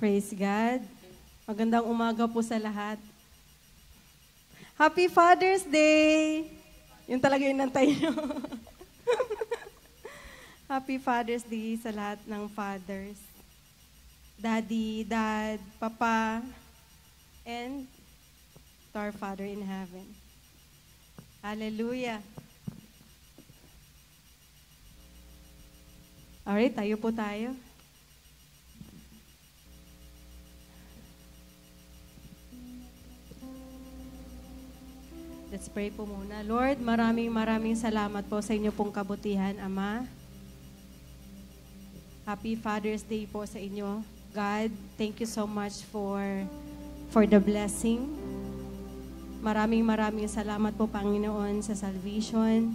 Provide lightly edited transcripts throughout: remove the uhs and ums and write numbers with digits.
Praise God. Magandang umaga po sa lahat. Happy Father's Day! Yun talaga yung nantay nyo. Happy Father's Day sa lahat ng fathers. Daddy, Dad, Papa, and to our Father in heaven. Hallelujah! Alright, tayo po tayo. Let's pray po muna. Lord, maraming salamat po sa inyo pong kabutihan, Ama. Happy Father's Day po sa inyo. God, thank you so much for the blessing. Maraming salamat po, Panginoon, sa salvation.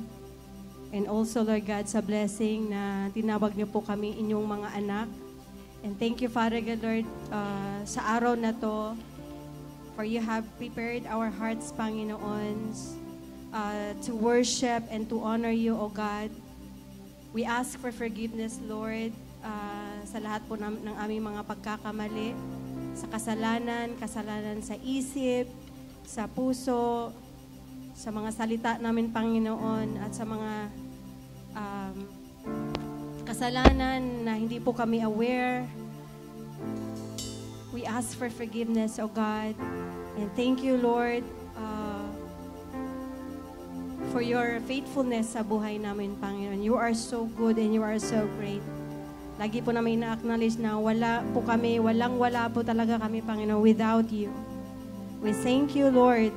And also, Lord God, sa blessing na tinawag niyo po kami inyong mga anak. And thank you, Father God, Lord, sa araw na to, for you have prepared our hearts, Panginoon, to worship and to honor you, O God. We ask for forgiveness, Lord, sa lahat po ng aming mga pagkakamali, sa kasalanan sa isip, sa puso, sa mga salita namin, Panginoon, at sa mga kasalanan na hindi po kami aware. We ask for forgiveness, O God. And thank you, Lord, for your faithfulness sa buhay namin, Panginoon. You are so good and you are so great. Lagi po namin na-acknowledge na walang-wala po talaga kami, Panginoon, without you. We thank you, Lord,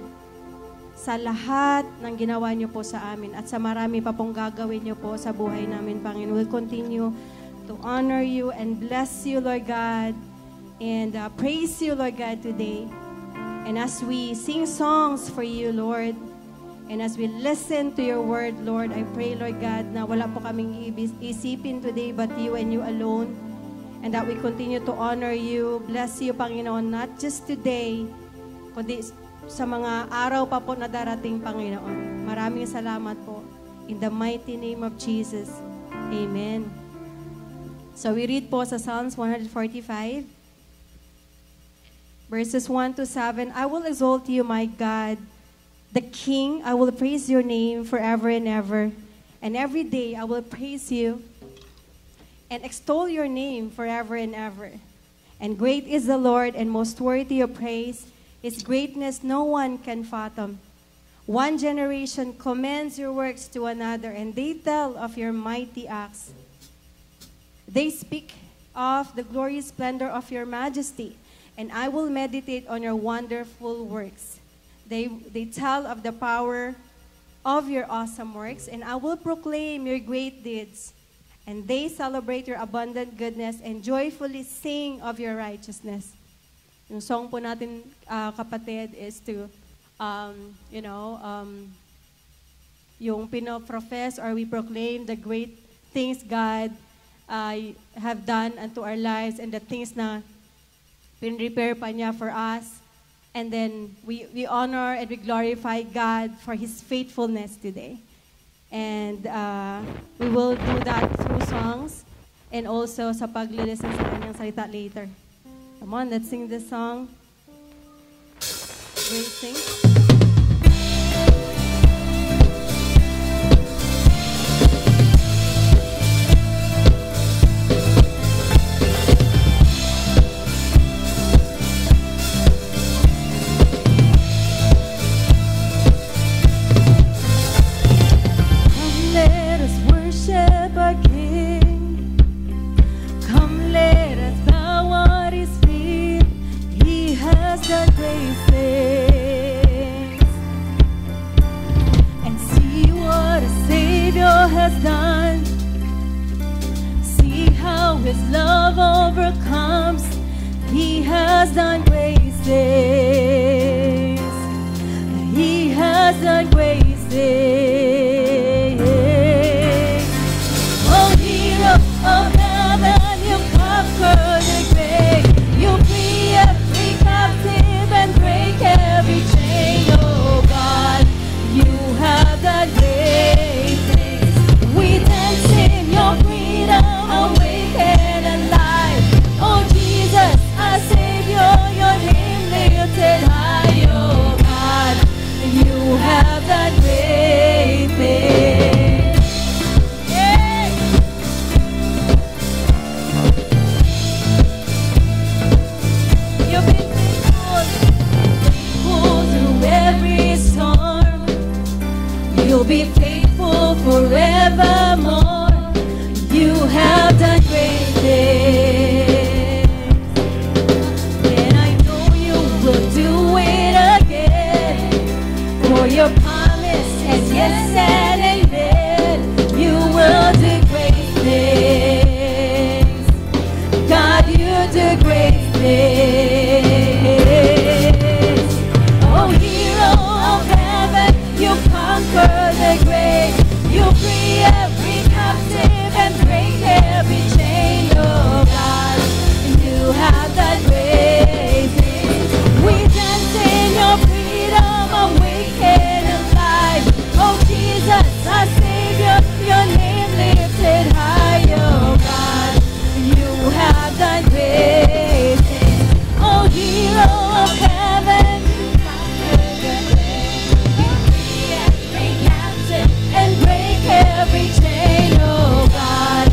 sa lahat ng ginawa niyo po sa amin at sa marami pa pong gagawin niyo po sa buhay namin, Panginoon. We'll continue to honor you and bless you, Lord God, and praise you, Lord God, today. And as we sing songs for you, Lord, and as we listen to your word, Lord, I pray, Lord God, na wala po kaming isipin today but you and you alone, and that we continue to honor you, bless you, Panginoon, not just today, kundi sa mga araw pa po na darating, Panginoon. Maraming salamat po. In the mighty name of Jesus. Amen. So we read po sa Psalms 145, verses 1 to 7. I will exalt you, my God, the King. I will praise your name forever and ever. And every day I will praise you and extol your name forever and ever. And great is the Lord and most worthy of praise. His greatness no one can fathom. One generation commends your works to another, and they tell of your mighty acts. They speak of the glorious splendor of your majesty, and I will meditate on your wonderful works. They tell of the power of your awesome works, and I will proclaim your great deeds. And they celebrate your abundant goodness and joyfully sing of your righteousness. Yung song po natin, kapatid, is to, yung pinoprofess or we proclaim the great things God have done unto our lives and the things na pin-prepare pa niya for us. And then we honor and we glorify God for His faithfulness today. And we will do that through songs and also sa pag-listen sa kanyang salita later. Come on, let's sing this song. Great sing. His love overcomes. He has done great things. He has done great things. Oh, hero of heaven, you conquer the grave. You free every captive and break every chain. Oh God, you have done great things. We dance in your freedom, awake and alive. Oh Jesus, I You'll be faithful forevermore. You have done great things, and I know you will do it again. For your promise is yes and amen. You will do great things. God, you do great things. Oh, hero of heaven, you conquer the grave. You free every captive and break every chain. Oh God, you have done great things. We dance in your freedom, awaken alive. Oh Jesus, our Savior, your name lifted high. Oh God, you have done great things. Oh hero of heaven, you free every captive and break every chain. Oh God,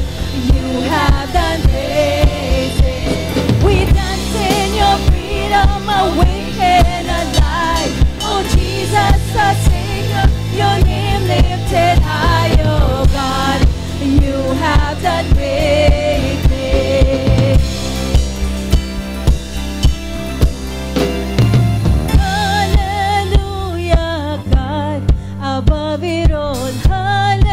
you have done great things. We dance in your freedom, awaken alive. Oh Jesus, our Savior, your name lifted high. Oh God, you have done great things. Hallelujah, God, above it all. Hallelujah,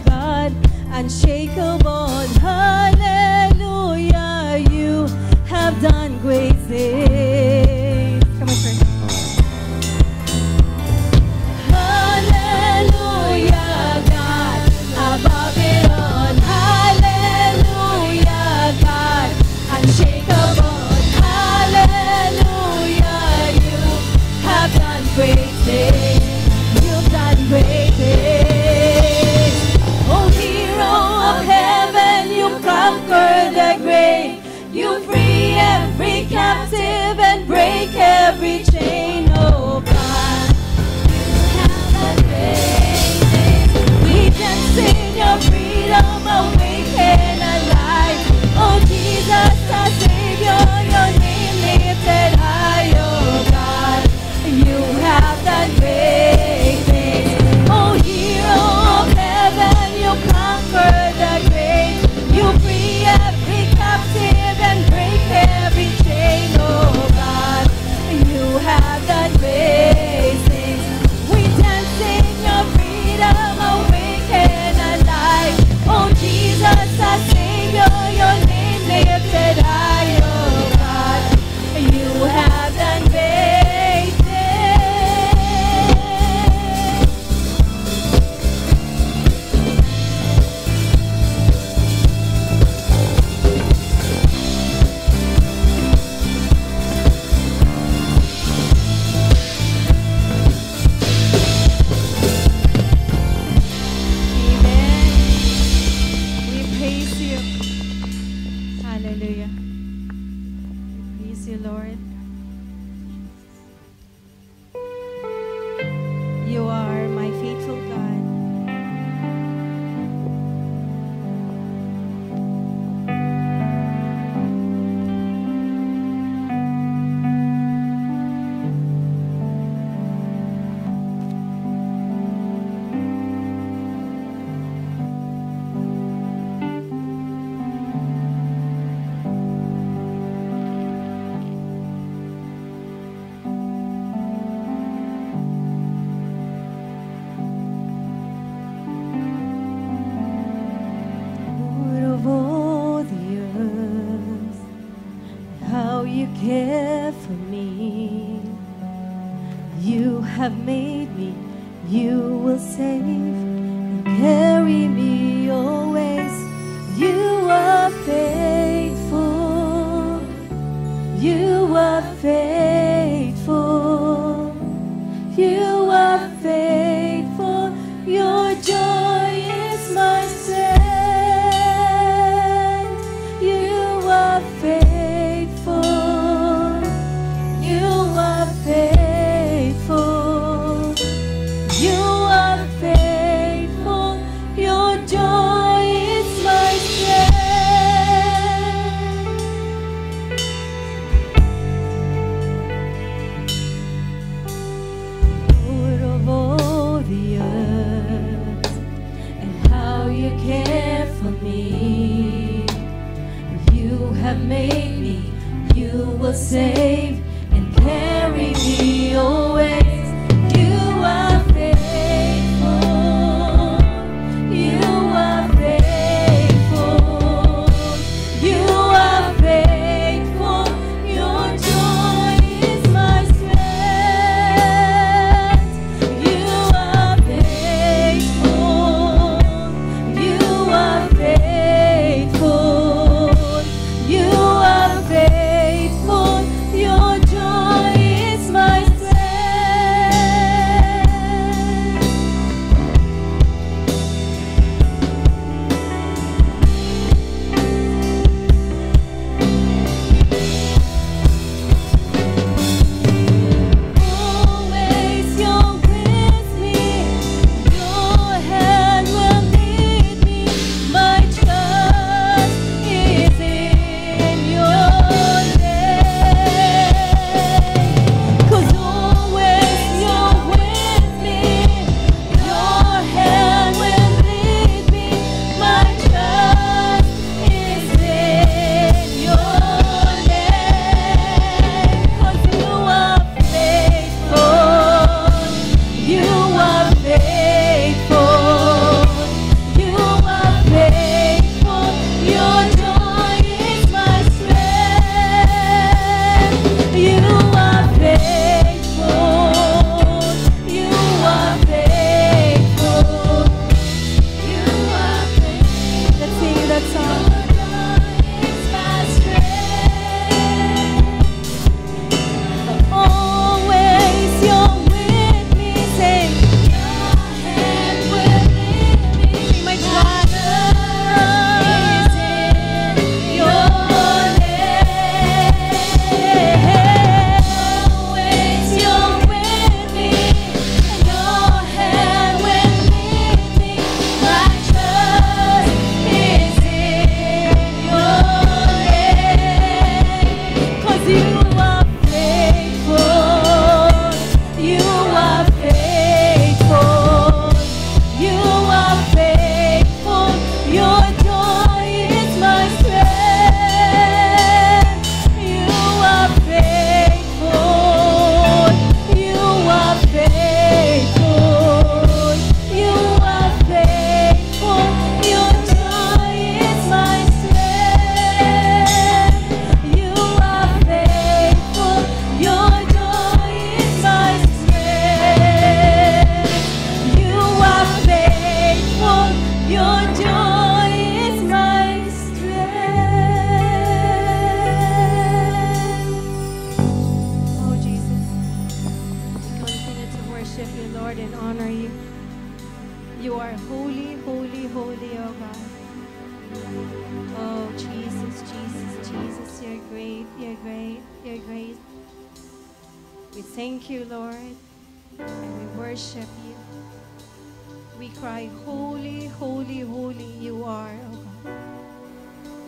God, unshakable. Hallelujah, you have done great things. Come on, church. Hallelujah, God, above it all. Hallelujah, God, unshakable. Hallelujah, you have done great things. You've done great things. Oh, hero of heaven, you conquer the grave. You free every captive and break every chain. Oh God, you have done great things. We dance in your freedom, awaken alive. Oh Jesus, our Savior, your name lifted high. Oh God, you have done great things. Oh hero of heaven, you conquer the grave. You free every captive and break every chain. Oh God, you have done great things. We dance in your freedom, awaken alive. Oh Jesus, our Savior, your name lifted high. Oh God, you have done great things. Amen. We praise you. Hallelujah. We praise you, Lord. You are my faithful God. Lord of all the earth, how you care for me. You have made me, you will save and carry me always. You are faithful, you are faithful, you are faithful. Your joy is my strength. You are faithful, you are faithful, you are faithful. Your You are holy, holy, holy, oh God. Oh, Jesus, Jesus, Jesus, you're great, you're great, you're great. We thank you, Lord, and we worship you. We cry, holy, holy, holy you are, oh God.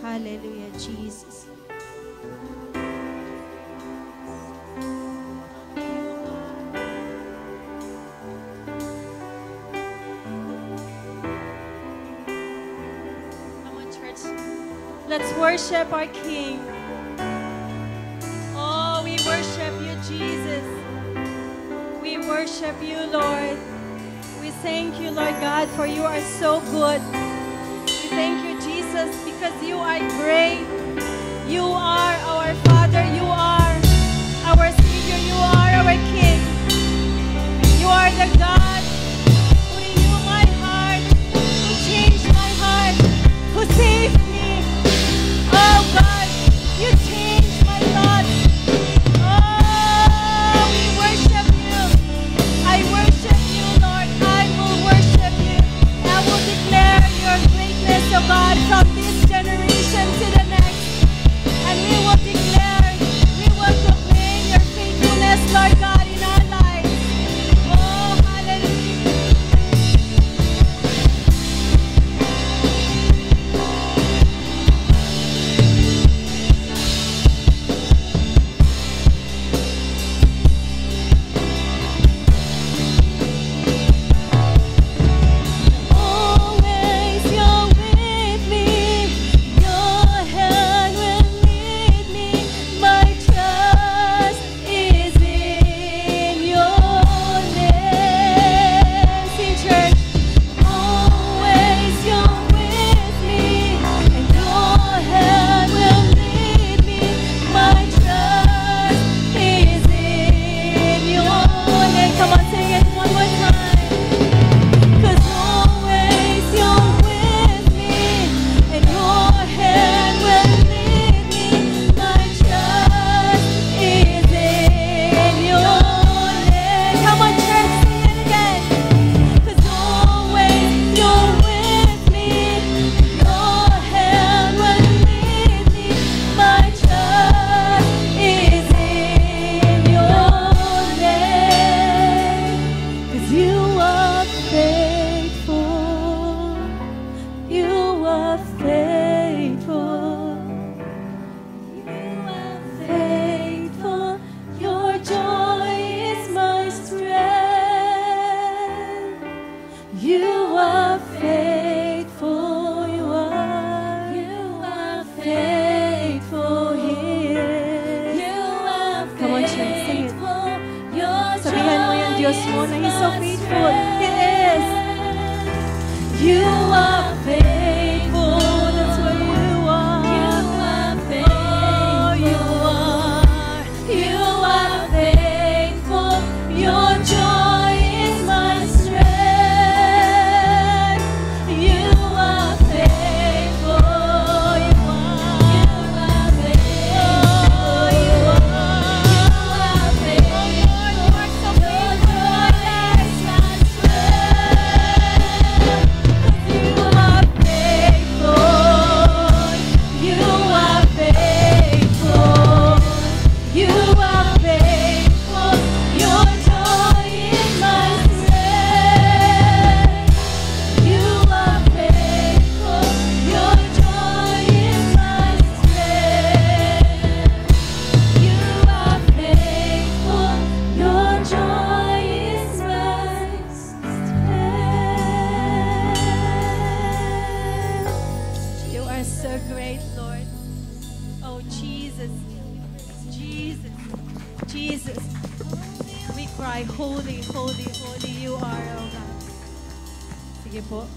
Hallelujah, Jesus. Let's worship our King. Oh, we worship you, Jesus. We worship you, Lord. We thank you, Lord God, for you are so good. We thank you, Jesus, because you are great. You are our Father. You are our Savior. You are our King. You are the God who knew my heart, who changed my heart, who saved me. Oh God, you changed my thoughts. Oh, we worship you. I worship you, Lord. I will worship you. I will declare your greatness, oh God, from this generation to the next. And we will declare, we will proclaim your faithfulness, Lord God, in our lives. Oh, hallelujah.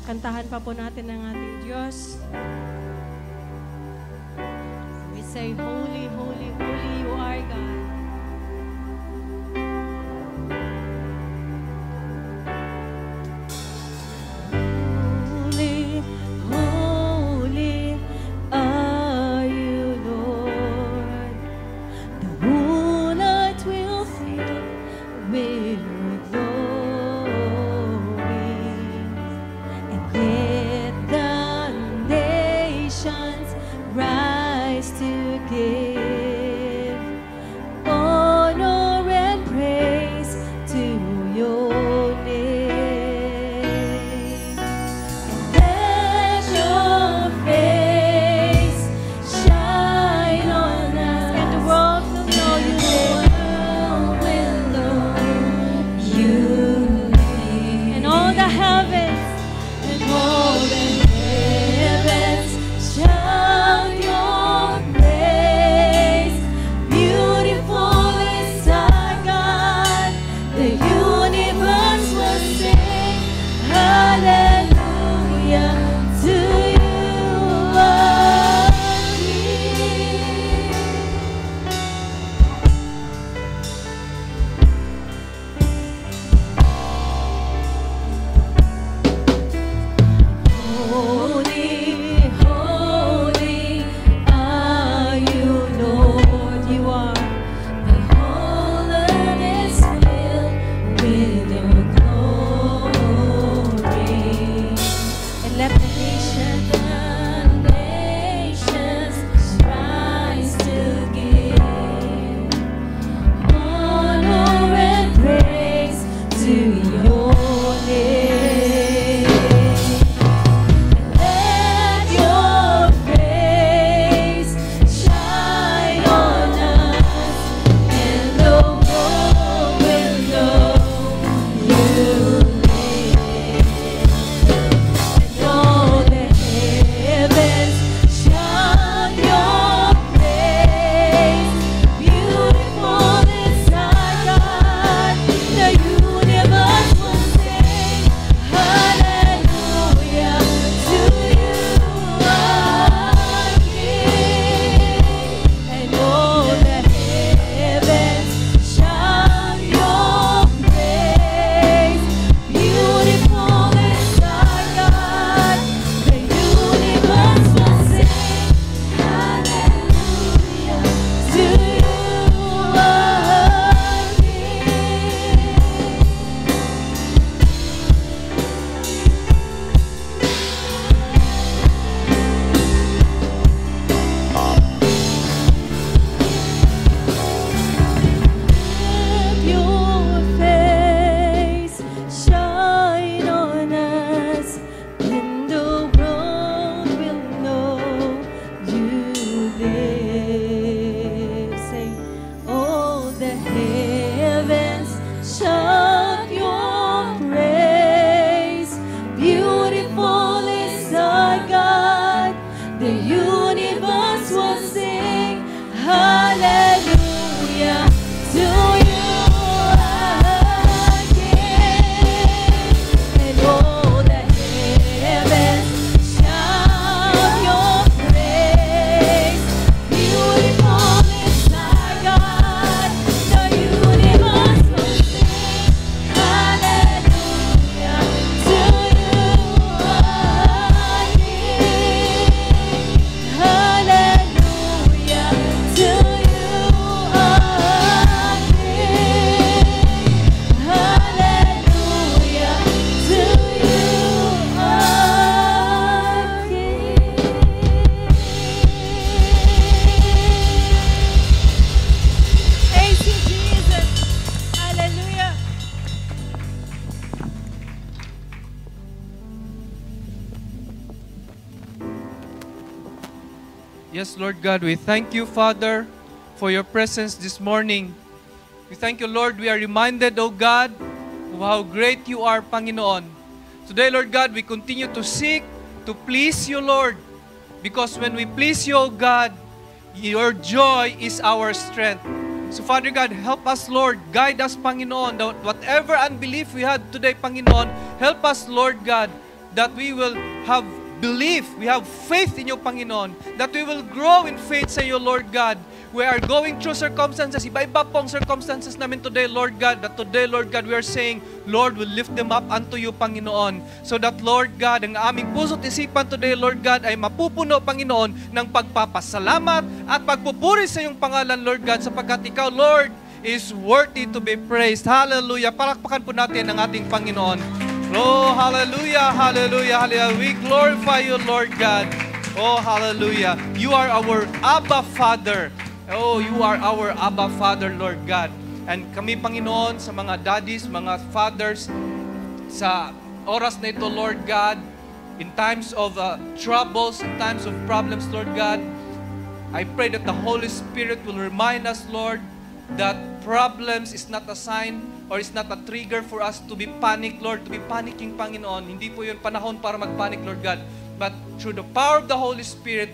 Kantahan pa po natin ang ating Diyos. We say, holy, holy, holy you are God. Holy, holy are you, Lord. The whole earth will fill with your glory. Yes, Lord God, we thank you, Father, for your presence this morning. We thank you, Lord. We are reminded, O God, of how great you are, Panginoon. Today, Lord God, we continue to seek to please you, Lord. Because when we please you, O God, your joy is our strength. So, Father God, help us, Lord. Guide us, Panginoon. That whatever unbelief we had today, Panginoon, help us, Lord God, that we will have belief, we have faith in you, Panginoon, that we will grow in faith sa iyo, Lord God. We are going through circumstances, iba-iba pong circumstances namin today, Lord God, that today, Lord God, we are saying, Lord, we'll lift them up unto you, Panginoon, so that, Lord God, ang aming puso't isipan today, Lord God, ay mapupuno, Panginoon, ng pagpapasalamat at pagpupuri sa iyong pangalan, Lord God, sapagkat ikaw, Lord, is worthy to be praised. Hallelujah. Palakpakan po natin ang ating Panginoon. Oh, hallelujah, hallelujah, hallelujah. We glorify you, Lord God. Oh, hallelujah. You are our Abba Father. Oh, you are our Abba Father, Lord God. And kami, Panginoon, sa mga daddies, mga fathers, sa oras na ito, Lord God, in times of troubles, in times of problems, Lord God, I pray that the Holy Spirit will remind us, Lord, that problems is not a sign or is not a trigger for us to be panic, Lord, to be panicking, Panginoon. Hindi po yun panahon para magpanic, Lord God. But through the power of the Holy Spirit,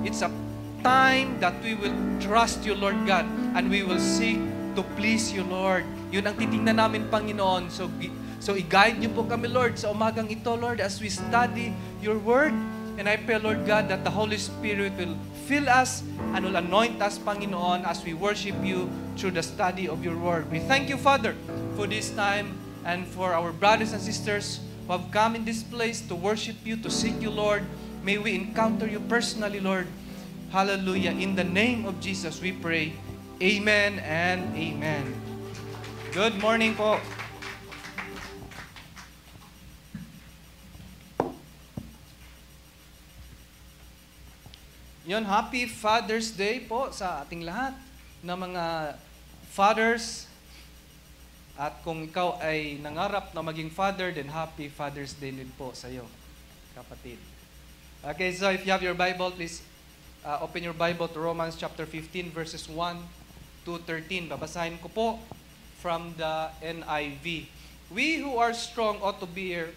it's a time that we will trust you, Lord God, and we will seek to please you, Lord. Yun ang titingnan namin, Panginoon. So i-guide niyo po kami, Lord, sa umagang ito, Lord, as we study your word. And I pray, Lord God, that the Holy Spirit will fill us and will anoint us, Panginoon, as we worship you through the study of your word. We thank you, Father, for this time and for our brothers and sisters who have come in this place to worship you, to seek you, Lord. May we encounter you personally, Lord. Hallelujah. In the name of Jesus, we pray. Amen and amen. Good morning po. Yon, happy Father's Day po sa ating lahat na mga fathers. At kung ikaw ay nangarap na maging father, then happy Father's Day din po sa iyo, kapatid. Okay, so if you have your Bible, please open your Bible to Romans chapter 15, verses 1 to 13. Babasahin ko po from the NIV. We who are strong ought to bear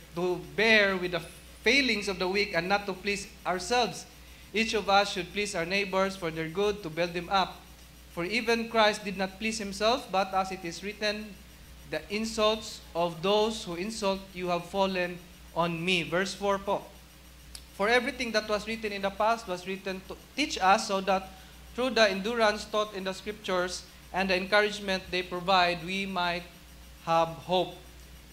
with the failings of the weak and not to please ourselves. Each of us should please our neighbors for their good, to build them up. For even Christ did not please himself, but as it is written, the insults of those who insult you have fallen on me. Verse 4 po. For everything that was written in the past was written to teach us, so that through the endurance taught in the Scriptures and the encouragement they provide, we might have hope.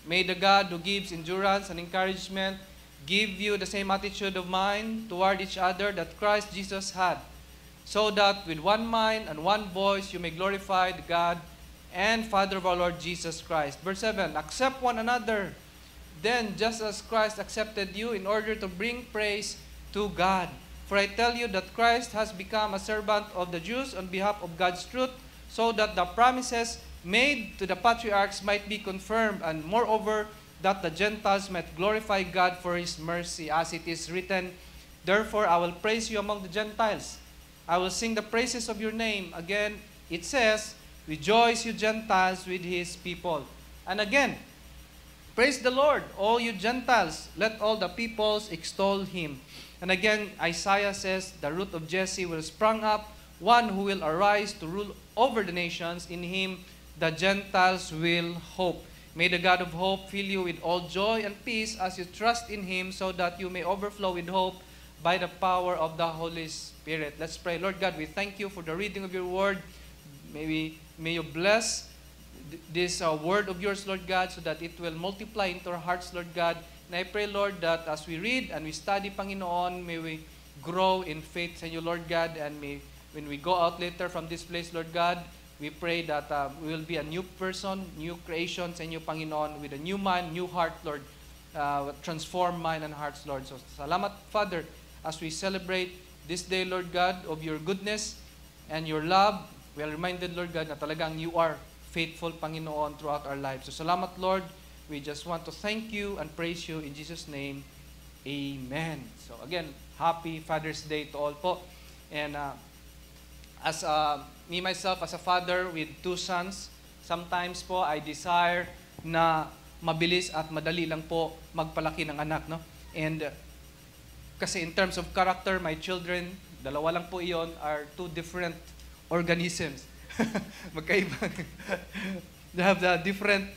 May the God who gives endurance and encouragement give you the same attitude of mind toward each other that Christ Jesus had, so that with one mind and one voice you may glorify the God and Father of our Lord Jesus Christ. Verse 7, accept one another, then just as Christ accepted you, in order to bring praise to God. For I tell you that Christ has become a servant of the Jews on behalf of God's truth, so that the promises made to the patriarchs might be confirmed, and moreover, that the Gentiles might glorify God for His mercy, as it is written, therefore I will praise you among the Gentiles. I will sing the praises of your name. Again, it says, rejoice, you Gentiles, with His people. And again, praise the Lord, all you Gentiles. Let all the peoples extol Him. And again, Isaiah says, the root of Jesse will sprang up, one who will arise to rule over the nations. In Him the Gentiles will hope. May the God of hope fill you with all joy and peace as you trust in Him, so that you may overflow with hope by the power of the Holy Spirit. Let's pray. Lord God, we thank you for the reading of your word. May you bless this word of yours, Lord God, so that it will multiply into our hearts, Lord God. And I pray, Lord, that as we read and we study, Panginoon, may we grow in faith in you, Lord God, and may when we go out later from this place, Lord God, we pray that we will be a new person, new creation sa inyo, Panginoon, with a new mind, new heart, Lord. Transform mind and hearts, Lord. So, salamat, Father, as we celebrate this day, Lord God, of your goodness and your love. We are reminded, Lord God, na talagang you are faithful, Panginoon, throughout our lives. So, salamat, Lord. We just want to thank you and praise you in Jesus' name. Amen. So, again, happy Father's Day to all po. And as me myself, as a father with 2 sons, sometimes po I desire na mabilis at madali lang po magpalaki ng anak, no? And kasi in terms of character, my children, dalawa lang po iyon, are 2 different organisms. Magkaiba. They have the different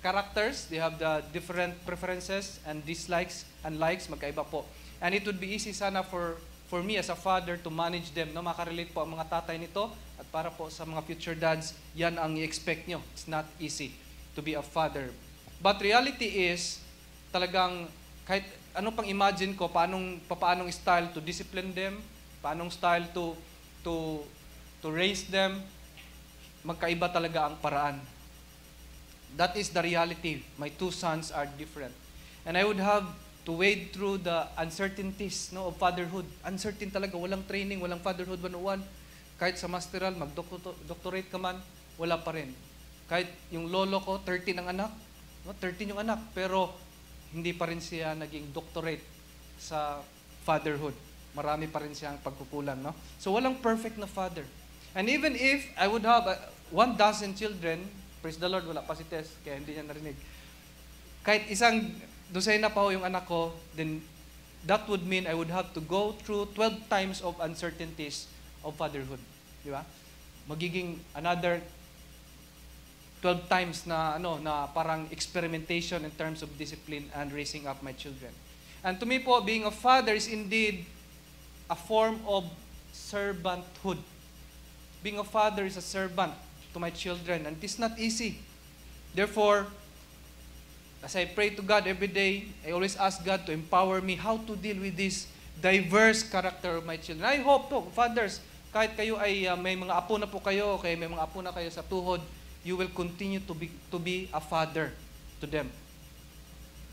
characters, they have the different preferences and dislikes and likes, magkaiba po. And it would be easy sana for me as a father to manage them, no? Makarelate po ang mga tatay nito, at para po sa mga future dads, yan ang i-expect nyo. It's not easy to be a father. But reality is, talagang kahit ano pang imagine ko, paanong style to discipline them, paanong style to raise them, magkaiba talaga ang paraan. That is the reality. My 2 sons are different. And I would have to wade through the uncertainties, no, of fatherhood. Uncertain talaga, walang training, walang fatherhood 101. Kahit sa masteral, mag-doctorate ka man, wala pa rin. Kahit yung lolo ko, 13 ang anak, no, 13 yung anak, pero hindi pa rin siya naging doctorate sa fatherhood. Marami pa rin siyang pagkukulang, no? So walang perfect na father. And even if I would have 1 dozen children, praise the Lord, wala pa si Tess, kaya hindi niya narinig. Kahit isang dosena pa ho yung anak ko, then that would mean I would have to go through 12 times of uncertainties of fatherhood. Di ba? Magiging another 12 times na parang experimentation in terms of discipline and raising up my children. And to me po, being a father is indeed a form of servanthood. Being a father is a servant to my children, and it is not easy. Therefore, as I pray to God every day, I always ask God to empower me how to deal with this diverse character of my children. I hope po, fathers, kahit kayo ay may mga apo na po kayo, kaya may mga apo na kayo sa tuhod, you will continue to be a father to them.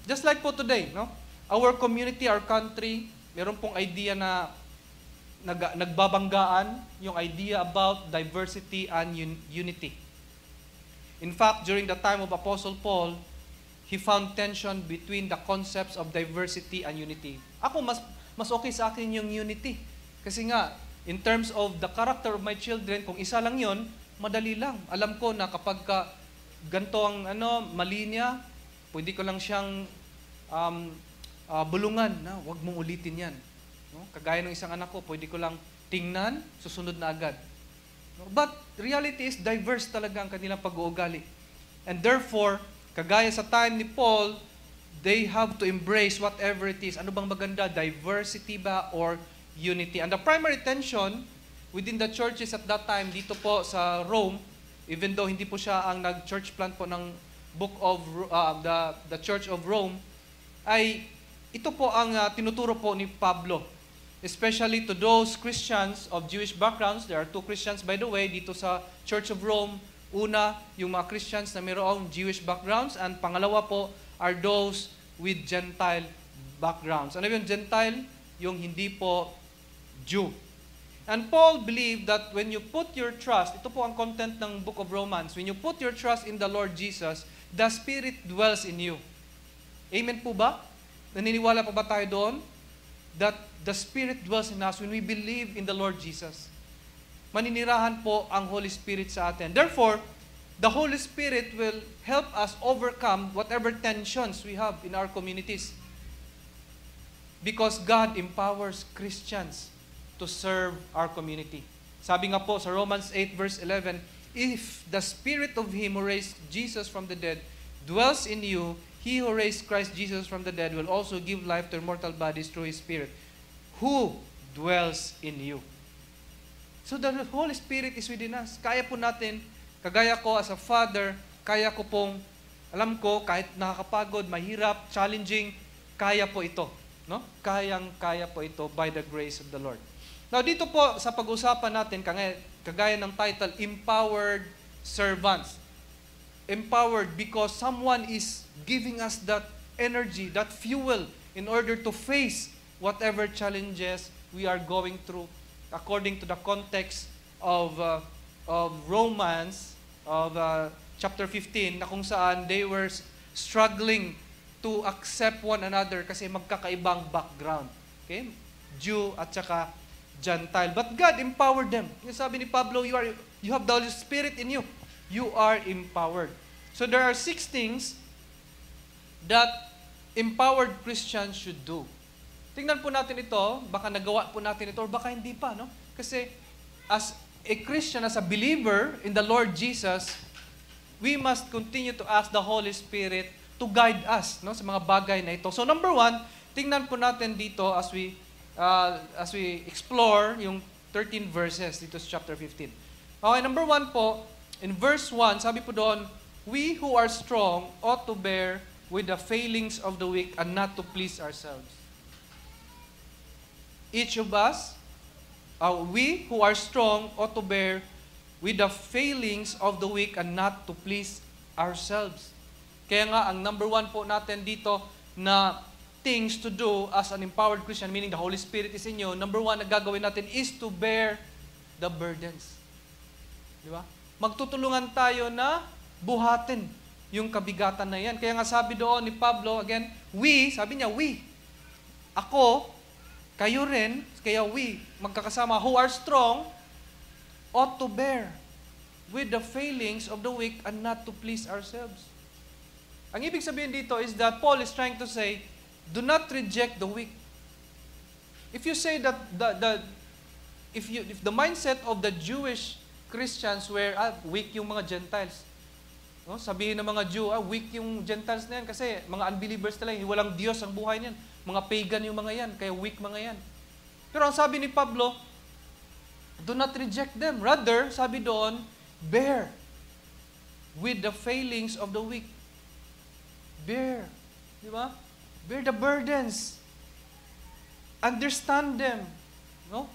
Just like po today, no? Our community, our country, meron pong idea na nagbabanggaan, yung idea about diversity and unity. In fact, during the time of Apostle Paul, he found tension between the concepts of diversity and unity. Ako, mas okay sa akin yung unity. Kasi nga, in terms of the character of my children, kung isa lang yon, madali lang. Alam ko na kapag ganito ang mali niya, pwede ko lang siyang bulungan. Na, wag mong ulitin yan. No? Kagaya ng isang anak ko, pwede ko lang tingnan, susunod na agad. No? But reality is diverse talaga ang kanilang pag-uugali. And therefore, kagaya sa time ni Paul, they have to embrace whatever it is. Ano bang maganda? Diversity ba or unity? And the primary tension within the churches at that time, dito po sa Rome, even though hindi po siya ang nag-church plant po ng book of the Church of Rome, ay ito po ang tinuturo po ni Pablo. Especially to those Christians of Jewish backgrounds. There are 2 Christians, by the way, dito sa Church of Rome. Una, yung mga Christians na mayroong Jewish backgrounds, and pangalawa po are those with Gentile backgrounds. Ano yung Gentile? Yung hindi po Jew. And Paul believed that when you put your trust, ito po ang content ng Book of Romans, when you put your trust in the Lord Jesus, the Spirit dwells in you. Amen po ba? Naniniwala pa ba tayo doon? That the Spirit dwells in us when we believe in the Lord Jesus. Maninirahan po ang Holy Spirit sa atin. Therefore, the Holy Spirit will help us overcome whatever tensions we have in our communities. Because God empowers Christians to serve our community. Sabi nga po sa Romans 8 verse 11, if the Spirit of Him who raised Jesus from the dead dwells in you, He who raised Christ Jesus from the dead will also give life to mortal bodies through His Spirit, who dwells in you. So the Holy Spirit is within us. Kaya po natin, kagaya ko as a father, kaya ko pong, alam ko, kahit nakakapagod, mahirap, challenging, kaya po ito. No? Kaya po ito by the grace of the Lord. Now, dito po sa pag-usapan natin, kagaya ng title, Empowered Servants. Empowered because someone is giving us that energy, that fuel, in order to face whatever challenges we are going through, according to the context of Romans, of chapter 15, na kung saan they were struggling to accept one another kasi magkakaibang background. Okay? Jew at saka Gentile. But God empowered them. Yung sabi ni Pablo, you have the Holy Spirit in you. You are empowered. So there are 6 things that empowered Christians should do. Tingnan po natin ito, baka nagawa po natin ito, or baka hindi pa, no? Kasi as a Christian, as a believer in the Lord Jesus, we must continue to ask the Holy Spirit to guide us, no, sa mga bagay na ito. So number 1, tingnan po natin dito as we explore yung 13 verses dito sa chapter 15. Okay, number 1 po, in verse 1, sabi po doon, we who are strong ought to bear with the failings of the weak and not to please ourselves. Each of us, we who are strong ought to bear with the failings of the weak and not to please ourselves. Kaya nga, ang number 1 po natin dito na things to do as an empowered Christian, meaning the Holy Spirit is in you, number 1 na gagawin natin is to bear the burdens. Di ba? Magtutulungan tayo na buhatin yung kabigatan na yan. Kaya nga sabi doon ni Pablo, again, sabi niya, ako, kayo rin, kaya magkakasama, who are strong, ought to bear with the failings of the weak and not to please ourselves. Ang ibig sabihin dito is that Paul is trying to say, do not reject the weak. If you say that if the mindset of the Jewish Christians were weak yung mga Gentiles, no? Sabihin ng mga Jew, weak yung Gentiles na yan kasi mga unbelievers talaga, walang Diyos ang buhay niyan. Mga pagan yung mga yan, kaya weak mga yan. Pero ang sabi ni Pablo, do not reject them. Rather, sabi doon, bear with the failings of the weak. Bear. Di ba? Bear the burdens. Understand them. No?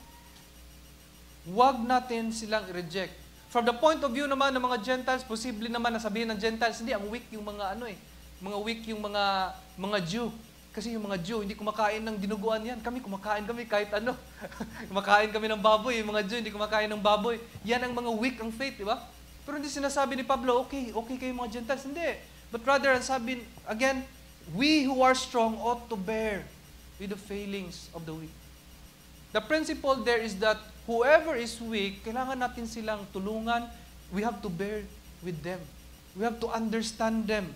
Huwag natin silang i-reject. From the point of view naman ng mga Gentiles, posible naman na sabihin ng Gentiles, hindi, ang weak yung mga mga weak yung mga Jew. Kasi yung mga Jew, hindi kumakain ng dinuguan yan. Kumakain kami kahit ano. Kumakain kami ng baboy. Yung mga Jew, hindi kumakain ng baboy. Yan ang mga weak ang faith, di ba? Pero hindi sinasabi ni Pablo, okay kayo mga Gentiles. Hindi. But rather, ang sabi, again, we who are strong ought to bear with the failings of the weak. The principle there is that whoever is weak, kailangan natin silang tulungan. We have to bear with them. We have to understand them.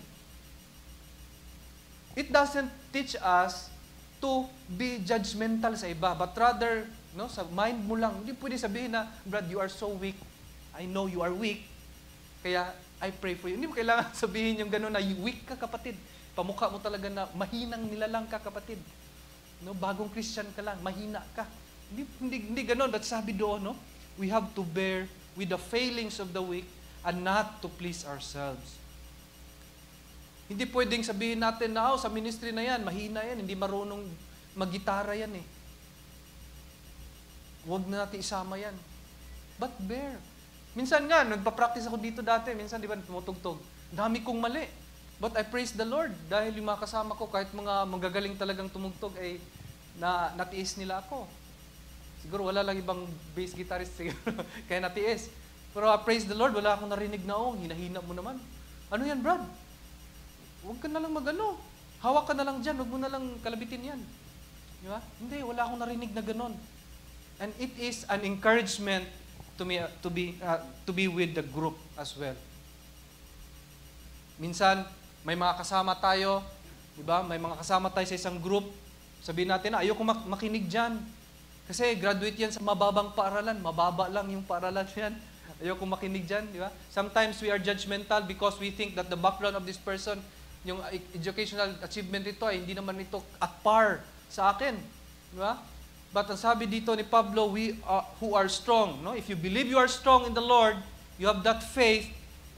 It doesn't teach us to be judgmental sa iba, but rather, no, sa mind mo lang, hindi pwede sabihin na, Brad, you are so weak. I know you are weak, kaya I pray for you. Hindi mo kailangan sabihin yung gano'n na, weak ka, kapatid. Pamukha mo talaga na mahinang nilalang ka, kapatid. No, bagong Christian ka lang, mahina ka. Hindi gano'n. But sabi doon, no, we have to bear with the failings of the weak and not to please ourselves. Hindi pwedeng sabihin natin na, sa ministry na yan, mahina yan, hindi marunong mag-gitara yan eh. Huwag na natin isama yan. But bear. Minsan nga, nagpa-practice ako dito dati, minsan di ba tumutugtog. Dami kong mali. But I praise the Lord dahil yung mga kasama ko, kahit mga magagaling talagang tumugtog, ay natiis nila ako. Siguro wala lang ibang bass guitarist siguro, kaya natiis. Pero I praise the Lord, wala akong narinig na, hinahina mo naman. Ano yan, Brad? Huwag ka na lang magano. Hawak ka na lang dyan, huwag mo na lang kalabitin yan. Di ba? Hindi, wala akong narinig na ganon. And it is an encouragement to be with the group as well. Minsan, may mga kasama tayo, di ba? May mga kasama tayo sa isang group. Sabihin natin na, ayoko makinig dyan. Kasi graduate yan sa mababang paaralan. Mababa lang yung paaralan yan. Ayoko makinig dyan, di ba? Sometimes we are judgmental because we think that the background of this person, yung educational achievement nito ay hindi naman ito at par sa akin. Di ba? But ang sabi dito ni Pablo, who are strong. No? If you believe you are strong in the Lord, you have that faith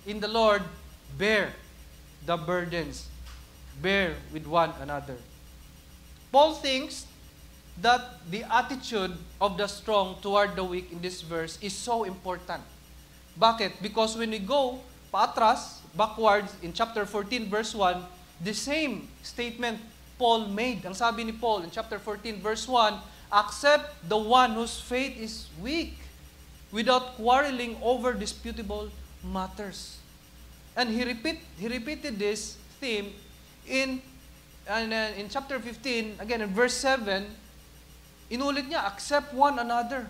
in the Lord, bear the burdens. Bear with one another. Paul thinks that the attitude of the strong toward the weak in this verse is so important. Bakit? Because when we go paatras, backwards, in chapter 14, verse 1, the same statement Paul made. Ang sabi ni Paul in chapter 14, verse 1, accept the one whose faith is weak without quarreling over disputable matters. And he repeated this theme in chapter 15, again in verse 7, Inulit niya, accept one another.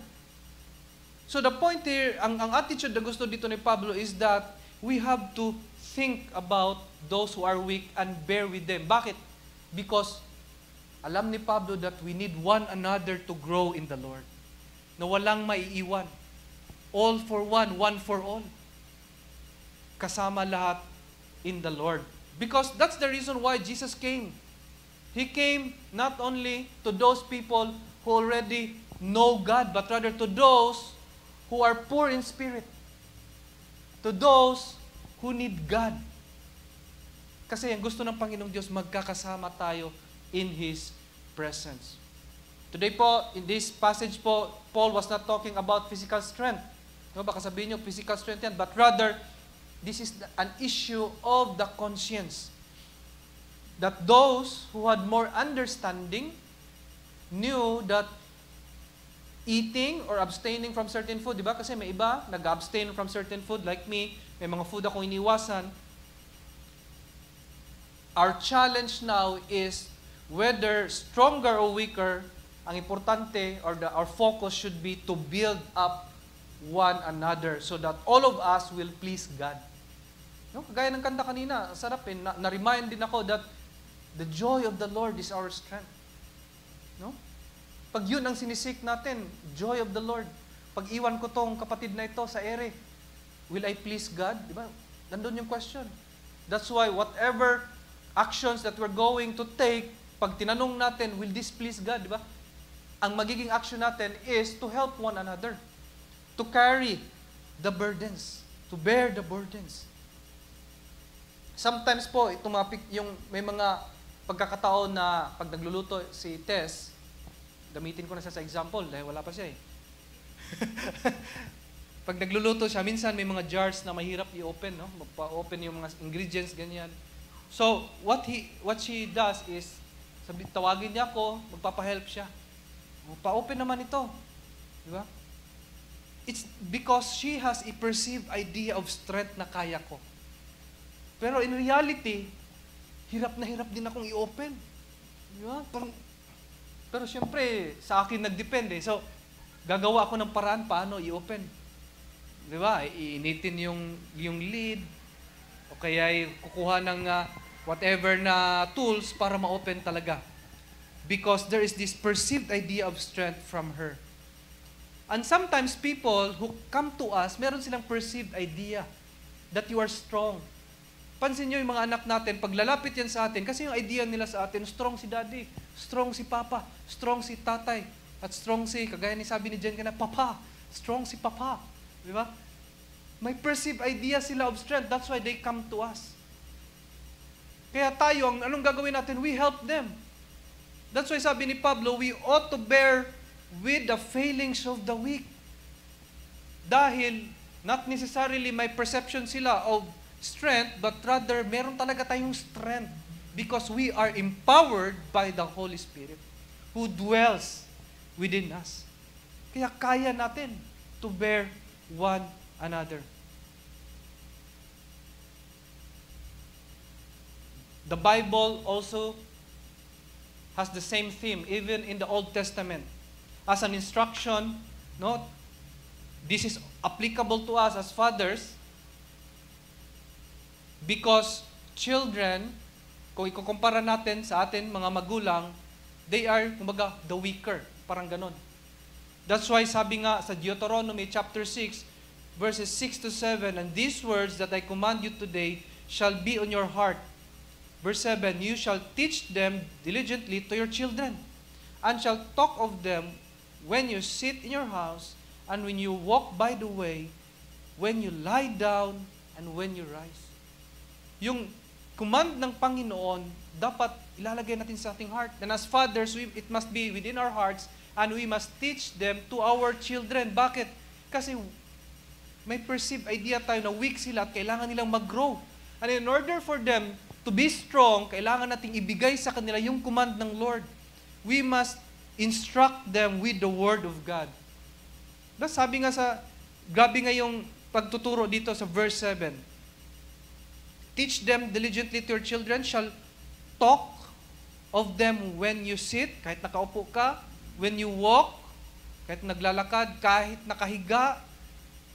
So the point here, ang attitude na gusto dito ni Pablo is that we have to think about those who are weak and bear with them. Bakit? Because alam ni Pablo that we need one another to grow in the Lord. Na walang maiiwan. All for one for all. Kasama lahat in the Lord. Because that's the reason why Jesus came. He came not only to those people who already know God, but rather to those who are poor in spirit. To those who need God. Kasi ang gusto ng Panginoong Diyos, magkakasama tayo in His presence. Today po, in this passage po, Paul was not talking about physical strength. No, baka sabihin nyo, physical strength yan. But rather, this is an issue of the conscience. That those who had more understanding knew that eating or abstaining from certain food, di ba? Kasi may iba, nag-abstain from certain food. Like me, may mga food akong iniwasan. Our challenge now is whether stronger or weaker, ang importante or our focus should be to build up one another so that all of us will please God. No? Kagaya ng kanta kanina, sarap eh, na-remind din ako that the joy of the Lord is our strength. No? Pag yun ang sinisik natin, joy of the Lord. Pag iwan ko tong kapatid na ito sa ere, will I please God? Di ba? Nandun yung question. That's why whatever actions that we're going to take, pag tinanong natin, will this please God? Di ba? Ang magiging action natin is to help one another. To carry the burdens. To bear the burdens. Sometimes po, yung may mga pagkakataon na pag nagluluto si Tess, gamitin ko na siya sa example dahil wala pa siya eh. Pag nagluluto siya, minsan may mga jars na mahirap i-open, no? Magpa-open yung mga ingredients, ganyan. So, what she does is, tawagin niya ako, magpapa-help siya. Pa-open naman ito. Di ba? It's because she has a perceived idea of strength na kaya ko. Pero in reality, hirap na hirap din akong i-open. Di ba? Pero syempre, sa akin nagdepende. So, gagawa ako ng paraan paano i-open. Di ba? Iinitin yung lid, o kaya kukuha ng whatever na tools para ma-open talaga. Because there is this perceived idea of strength from her. And sometimes people who come to us, meron silang perceived idea that you are strong. Pansin nyo yung mga anak natin, pag lalapit yan sa atin, kasi yung idea nila sa atin, strong si daddy, strong si papa, strong si tatay, at strong si, kagaya ni sabi ni Jen kana, papa, strong si papa. Di ba? May perceived idea sila of strength, that's why they come to us. Kaya tayo, anong gagawin natin? We help them. That's why sabi ni Pablo, we ought to bear with the failings of the weak. Dahil, not necessarily may perception sila of strength, but rather, meron talaga tayong strength because we are empowered by the Holy Spirit who dwells within us. Kaya kaya natin to bear one another. The Bible also has the same theme, even in the Old Testament. As an instruction, no, this is applicable to us as fathers because children, kung ikukumpara natin sa atin, mga magulang, they are, kumbaga, the weaker. Parang ganon. That's why sabi nga sa Deuteronomy chapter 6, verses 6 to 7, and these words that I command you today shall be on your heart. Verse 7, you shall teach them diligently to your children, and shall talk of them when you sit in your house, and when you walk by the way, when you lie down, and when you rise. Yung command ng Panginoon, dapat ilalagay natin sa ating heart. And as fathers, it must be within our hearts, and we must teach them to our children. Bakit? Kasi may perceived idea tayo na weak sila at kailangan nilang mag-grow. And in order for them to be strong, kailangan nating ibigay sa kanila yung command ng Lord. We must instruct them with the Word of God. That's sabi nga grabe nga yung pagtuturo dito sa verse 7. Teach them diligently to your children, shall talk of them when you sit, kahit nakaupo ka, when you walk, kahit naglalakad, kahit nakahiga,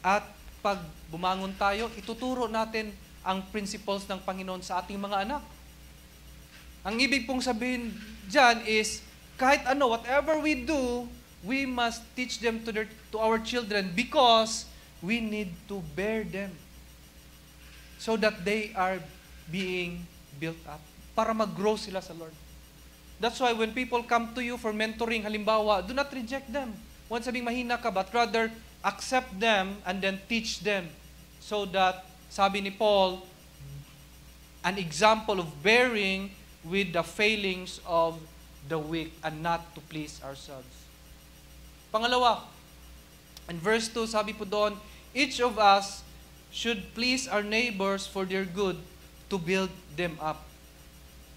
at pag bumangon tayo, ituturo natin ang principles ng Panginoon sa ating mga anak. Ang ibig pong sabihin dyan is, kahit ano, whatever we do, we must teach them to our children because we need to bear them so that they are being built up para mag-grow sila sa Lord. That's why when people come to you for mentoring, halimbawa, do not reject them. Huwag sabing mahina ka, but rather accept them and then teach them so that, sabi ni Paul, an example of bearing with the failings of the weak and not to please ourselves. Pangalawa, in verse 2, sabi po doon, each of us should please our neighbors for their good to build them up.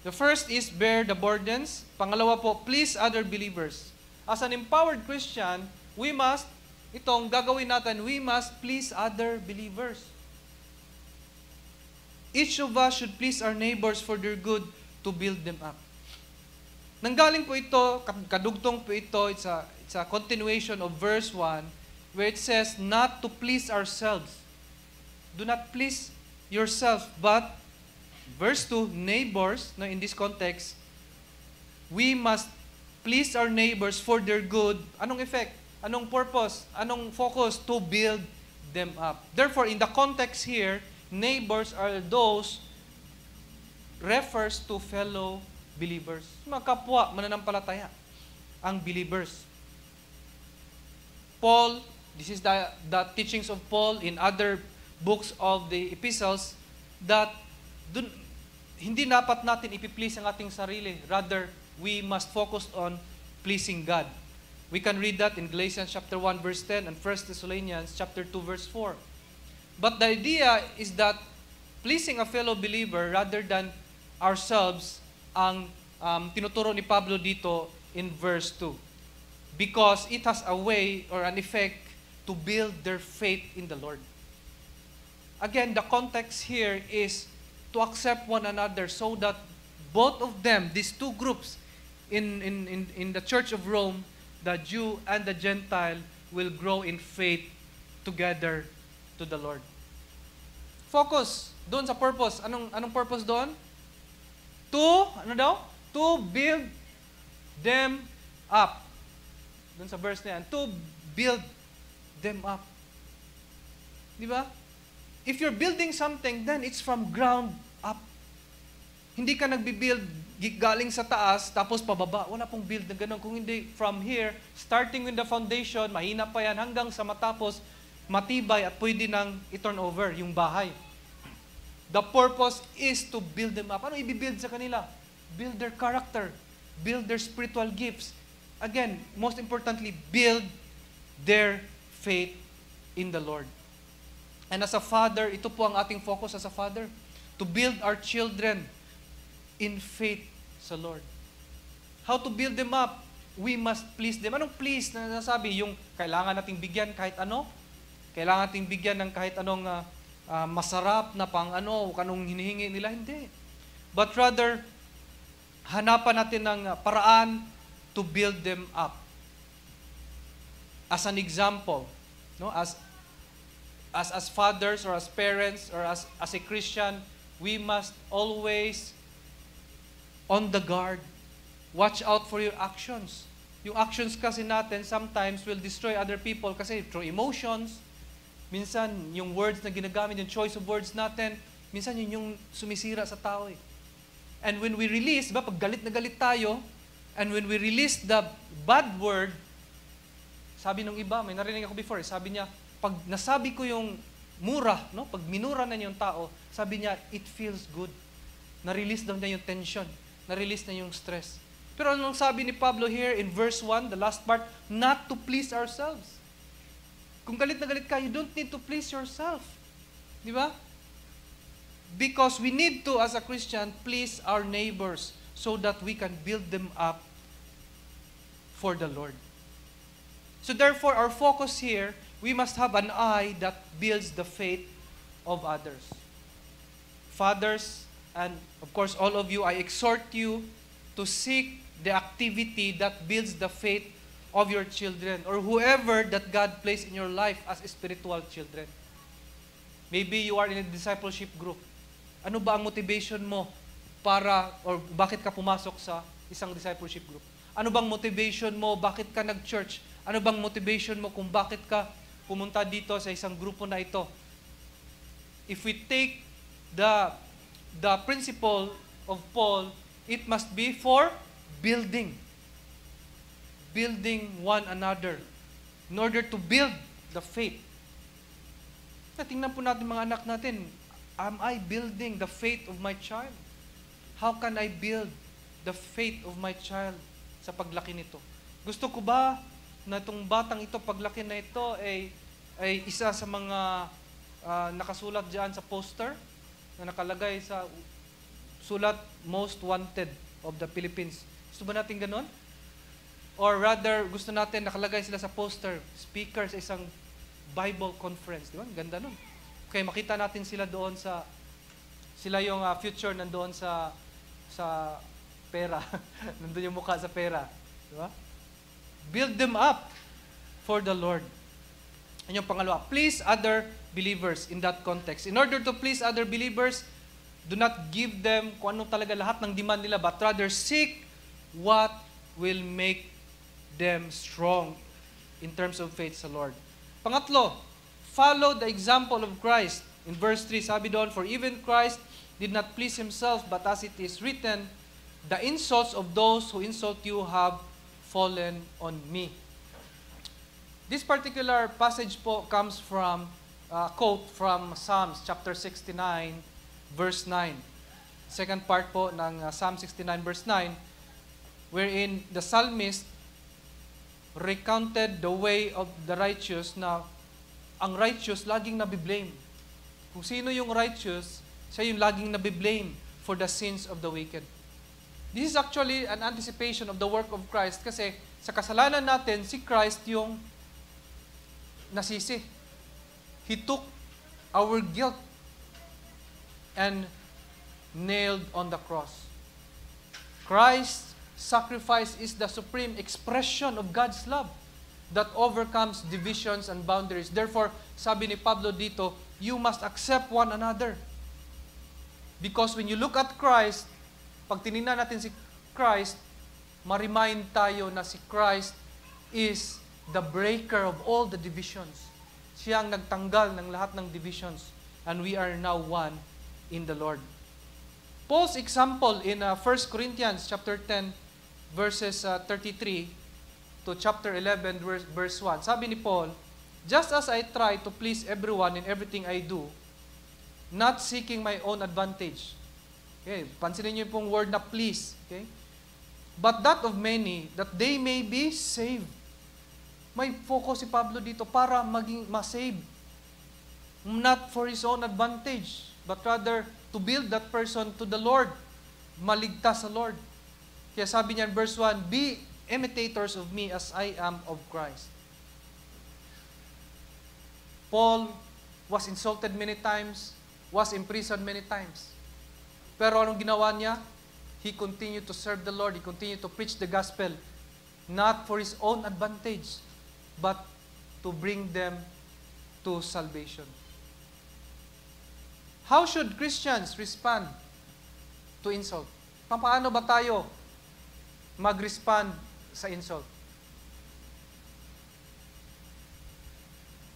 The first is bear the burdens. Pangalawa po, please other believers. As an empowered Christian, we must, itong gagawin natin, we must please other believers. Each of us should please our neighbors for their good to build them up. Nanggaling po ito, kadugtong po ito, it's a continuation of verse 1, where it says, not to please ourselves. Do not please yourself, but verse 2, neighbors, no, in this context, we must please our neighbors for their good. Anong effect? Anong purpose? Anong focus? To build them up. Therefore, in the context here, neighbors are those refers to fellow believers. Mga kapwa, mananampalataya, ang believers. Paul, this is the teachings of Paul in other books of the epistles, that hindi dapat natin ipiplease ang ating sarili. Rather, we must focus on pleasing God. We can read that in Galatians chapter 1 verse 10 and 1 Thessalonians chapter 2 verse 4. But the idea is that pleasing a fellow believer rather than ourselves ang tinuturo ni Pablo dito in verse 2. Because it has a way or an effect to build their faith in the Lord. Again, the context here is to accept one another so that both of them, these two groups in the Church of Rome, the Jew and the Gentile, will grow in faith together to the Lord. Focus doon sa purpose. Anong purpose doon? To build them up. Doon sa verse na yan. To build them up. Di ba? If you're building something, then it's from ground up. Hindi ka nagbi-build galing sa taas, tapos pababa. Wala pong build na ganun. Kung hindi, from here, starting with the foundation, mahina pa yan, hanggang sa matapos, matibay at pwede nang i-turn over yung bahay. The purpose is to build them up. Ano i-build sa kanila? Build their character. Build their spiritual gifts. Again, most importantly, build their faith in the Lord. And as a father, ito po ang ating focus as a father, to build our children in faith sa Lord. How to build them up? We must please them. Anong please na nasabi? Yung kailangan nating bigyan kahit ano? Kailangan nating bigyan ng kahit anong masarap na pang ano, kanong hinihingi nila? Hindi. But rather, hanapan natin ng paraan to build them up. As an example, no? As fathers or as parents or as a Christian, we must always on the guard. Watch out for your actions. Yung actions kasi natin sometimes will destroy other people kasi through emotions. Minsan, yung words na ginagamit, yung choice of words natin, minsan yun yung sumisira sa tao eh. And when we release, pag galit na galit tayo, and when we release the bad word, sabi nung iba, may narinig ako before, sabi niya, pag nasabi ko yung mura, no? Pag minura na niya yung tao, sabi niya, it feels good. Na-release daw niya yung tension. Na-release na yung stress. Pero anong sabi ni Pablo here in verse 1, the last part, not to please ourselves. Kung galit na galit ka, you don't need to please yourself. Di ba? Because we need to, as a Christian, please our neighbors so that we can build them up for the Lord. So therefore, our focus here, we must have an eye that builds the faith of others. Fathers, and of course all of you, I exhort you to seek the activity that builds the faith of your children or whoever that God placed in your life as spiritual children. Maybe you are in a discipleship group. Ano ba ang motivation mo para or bakit ka pumasok sa isang discipleship group? Ano bang motivation mo? Bakit ka nag-church? Ano bang motivation mo kung bakit ka pumunta dito sa isang grupo na ito? If we take the principle of Paul, it must be for building. Building one another in order to build the faith. Tingnan po natin mga anak natin, am I building the faith of my child? How can I build the faith of my child sa paglaki nito? Gusto ko ba na itong batang ito, paglaki na ito, ay isa sa mga nakasulat dyan sa poster na nakalagay sa sulat Most Wanted of the Philippines? Gusto ba natin ganon? Or rather, gusto natin nakalagay sila sa poster, speaker sa isang Bible conference, di ba? Ganda nun. Okay, makita natin sila doon sila yung future nandoon sa pera. Nandoon yung mukha sa pera. Di ba? Build them up for the Lord. Yan yung pangalawa. Please other believers in that context. In order to please other believers, do not give them kung anong talaga lahat ng demand nila, but rather seek what will make them strong in terms of faith sa Lord. Pangatlo, follow the example of Christ. In verse 3, sabi doon, for even Christ did not please himself, but as it is written, the insults of those who insult you have fallen on me. This particular passage po comes from a quote from Psalms chapter 69, verse 9. Second part po ng Psalm 69, verse 9, wherein the psalmist recounted the way of the righteous na ang righteous laging nabiblame. Kung sino yung righteous, siya yung laging nabiblame for the sins of the wicked. This is actually an anticipation of the work of Christ kasi sa kasalanan natin, si Christ yung nasisi. He took our guilt and nailed on the cross. Christ's sacrifice is the supreme expression of God's love that overcomes divisions and boundaries. Therefore, sabi ni Pablo dito, you must accept one another. Because when you look at Christ, pag tinignan natin si Christ, ma-remind tayo na si Christ is the breaker of all the divisions. Siya ang nagtanggal ng lahat ng divisions. And we are now one in the Lord. Paul's example in 1 Corinthians chapter 10, verses 33 to chapter 11, verse 1. Sabi ni Paul, just as I try to please everyone in everything I do, not seeking my own advantage. Okay, pansinin niyo pong word na please. Okay? But that of many, that they may be saved. May focus si Pablo dito para maging ma-save. Not for his own advantage, but rather to build that person to the Lord. Maligtas sa Lord. Kaya sabi niya in verse 1, be imitators of me as I am of Christ. Paul was insulted many times, was imprisoned many times. Pero anong ginawa niya? He continued to serve the Lord. He continued to preach the gospel, not for his own advantage, but to bring them to salvation. How should Christians respond to insult? Paano ba tayo mag-respond sa insult?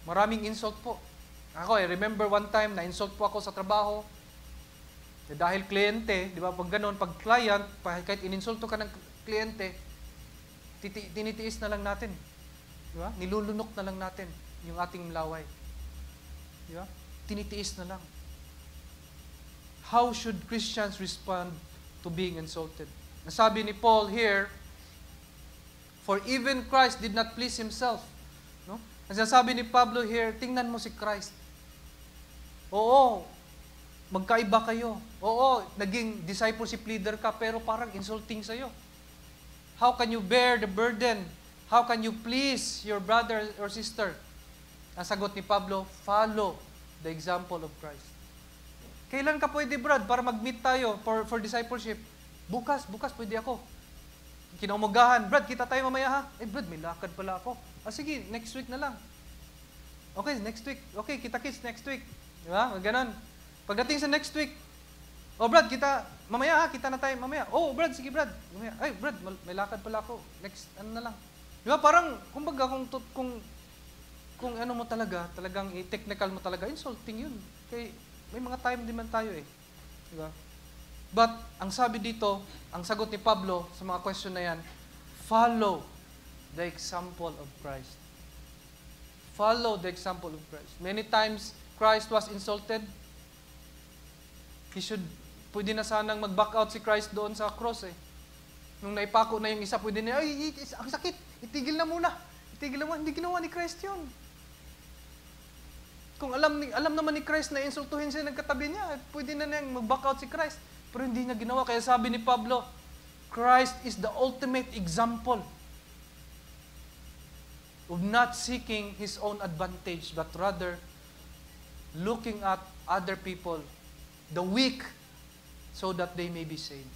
Maraming insult po. Ako, I remember one time na insult po ako sa trabaho. Dahil kliyente, di ba, pag ganun, pag client, kahit ininsulto ka ng kliyente, tinitiis na lang natin. Di ba? Nilulunok na lang natin yung ating laway. Di ba? Tinitiis na lang. How should Christians respond to being insulted? Nasabi ni Paul here, for even Christ did not please himself. No? Nasabi ni Pablo here, tingnan mo si Christ. Oo, magkaiba kayo. Oo, naging discipleship leader ka, pero parang insulting sa'yo. How can you bear the burden? How can you please your brother or sister? Ang sagot ni Pablo, follow the example of Christ. Kailan ka pwede, Brad, para mag-meet tayo for discipleship? Bukas pwede ako. Kinaumagahan, Brad, kita tayo mamaya ha. Brad, may lakad pala ako. Sige, next week na lang. Okay, next week. Okay, kita-kits next week. Di ba? Ganon. Pagdating sa next week, Brad, mamaya ha, kita na tayo mamaya. Brad, sige Brad. Mamaya. Brad, may lakad pala ako. Next, na lang. Di ba? Parang, kumbaga, kung ano mo talagang technical mo talaga, insulting yun. Kaya, may mga time din man tayo eh. Di ba? But, ang sabi dito, ang sagot ni Pablo sa mga question na yan, follow the example of Christ. Follow the example of Christ. Many times, Christ was insulted. Pwede na sanang mag-back out si Christ doon sa cross eh. Nung naipako na yung isa, pwede na, ang sakit, itigil na muna. Hindi ginawa ni Christ yun. Kung alam naman ni Christ na insultuhin siya ng katabi niya, pwede na niyang mag-back out si Christ. Pero hindi niya ginawa. Kaya sabi ni Pablo, Christ is the ultimate example of not seeking His own advantage, but rather looking at other people, the weak, so that they may be saved.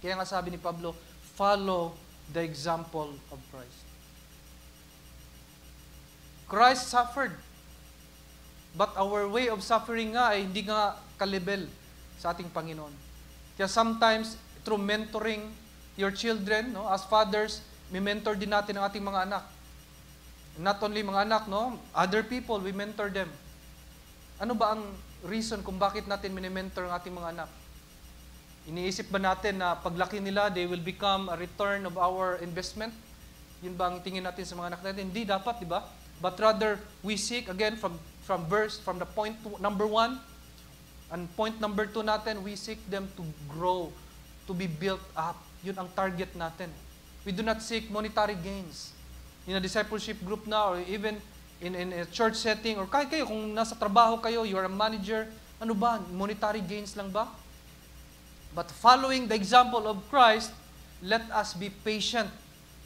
Kaya nga sabi ni Pablo, follow the example of Christ. Christ suffered, but our way of suffering nga ay hindi nga kalibel sa ating Panginoon. Kaya sometimes, through mentoring your children, no, as fathers, mi-mentor din natin ang ating mga anak. Not only mga anak, no, other people, we mentor them. Ano ba ang reason kung bakit natin mini-mentor ang ating mga anak? Iniisip ba natin na paglaki nila, they will become a return of our investment? Yun ba ang tingin natin sa mga anak natin? Hindi dapat, di ba? But rather, we seek, again, from the point number 1, and point number 2 natin, we seek them to grow, to be built up. Yun ang target natin. We do not seek monetary gains. In a discipleship group na, or even in a church setting, or kahit kayo, kung nasa trabaho kayo, you're a manager, ano ba? Monetary gains lang ba? But following the example of Christ, let us be patient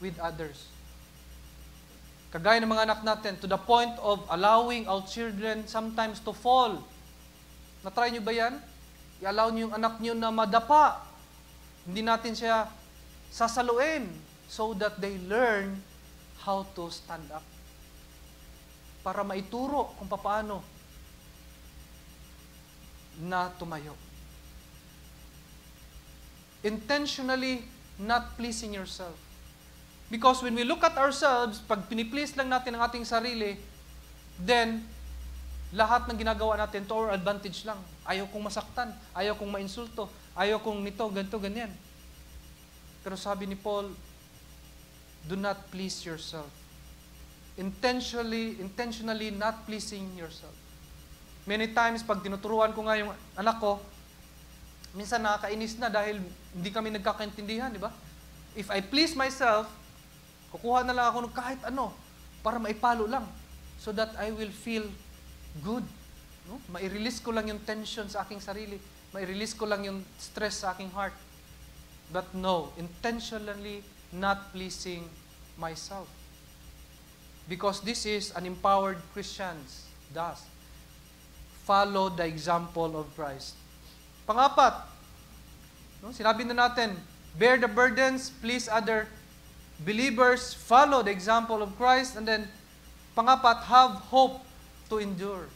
with others. Kagaya ng mga anak natin, to the point of allowing our children sometimes to fall. Na-try nyo ba yan? I-allow nyo yung anak nyo na madapa. Hindi natin siya sasaluin so that they learn how to stand up. Para maituro kung paano na tumayo. Intentionally not pleasing yourself. Because when we look at ourselves, pag piniplease lang natin ang ating sarili, then lahat ng ginagawa natin to our advantage lang. Ayaw kong masaktan, ayaw kong mainsulto, ayaw kong nito, ganito, ganyan. Pero sabi ni Paul, do not please yourself. Intentionally not pleasing yourself. Many times, pag tinuturuan ko nga yung anak ko, minsan nakakainis na dahil hindi kami nagkakaintindihan, di ba? If I please myself, kukuha na lang ako ng kahit ano para maipalo lang so that I will feel good. No? Mai-release ko lang yung tension sa aking sarili. Mai-release ko lang yung stress sa aking heart. But no, intentionally not pleasing myself. Because this is an empowered Christians does. Follow the example of Christ. Pangapat, no? Sinabi na natin, bear the burdens, please other believers, follow the example of Christ, and then, pangapat, have hope to endure.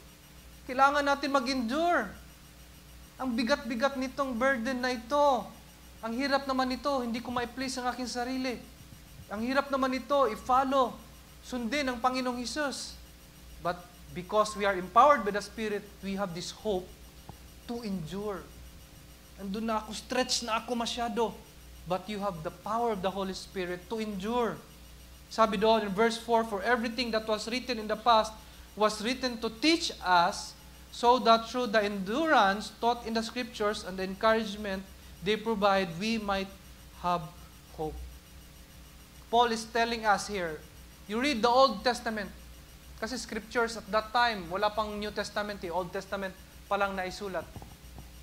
Kailangan natin mag-endure. Ang bigat-bigat nitong burden na ito. Ang hirap naman ito, hindi ko ma-please ang aking sarili. Ang hirap naman ito, i-follow, sundin ang Panginoong Hesus. But because we are empowered by the Spirit, we have this hope to endure. Andun na ako, stretch na ako masyado. But you have the power of the Holy Spirit to endure. Sabi doon in verse 4, for everything that was written in the past was written to teach us, so that through the endurance taught in the Scriptures and the encouragement they provide, we might have hope. Paul is telling us here, you read the Old Testament, kasi Scriptures at that time, wala pang New Testament, Old Testament pa lang naisulat.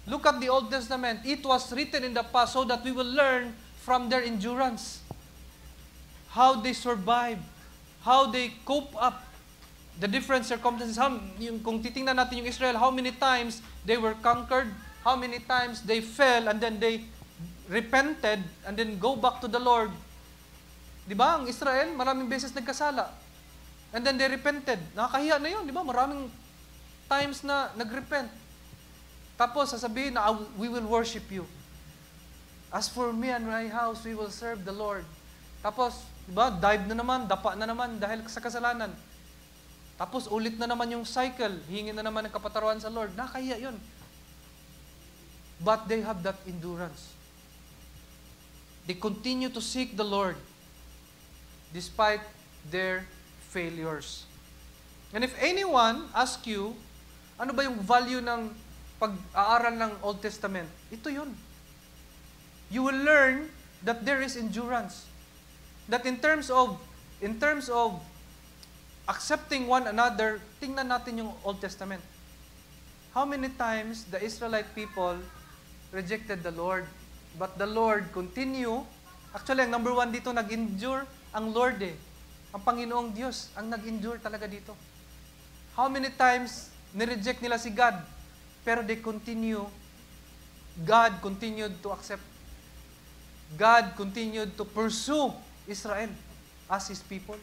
Look at the Old Testament. It was written in the past so that we will learn from their endurance. How they survive. How they cope up the different circumstances. Kung titingnan natin yung Israel, how many times they were conquered, how many times they fell, and then they repented and then go back to the Lord. Di ba? Ang Israel, maraming beses nagkasala. And then they repented. Nakakahiya na yun, di ba? Maraming times na nagrepent. Tapos sasabihin na, we will worship you. As for me and my house, we will serve the Lord. Tapos, di ba? Dive na naman, dapa na naman dahil sa kasalanan. Tapos ulit na naman yung cycle. Hingin na naman ng kapatawaran sa Lord. Nakakahiya yun. But they have that endurance. They continue to seek the Lord despite their failures. And if anyone ask you, ano ba yung value ng pag-aaral ng Old Testament? Ito yun. You will learn that there is endurance. That in terms of accepting one another, tingnan natin yung Old Testament. How many times the Israelite people rejected the Lord? But the Lord continue. Actually, ang number one dito, nag-endure ang Lord eh. Ang Panginoong Diyos, ang nag-endure talaga dito. How many times nireject nila si God? Pero they continue. God continued to accept. God continued to pursue Israel as His people.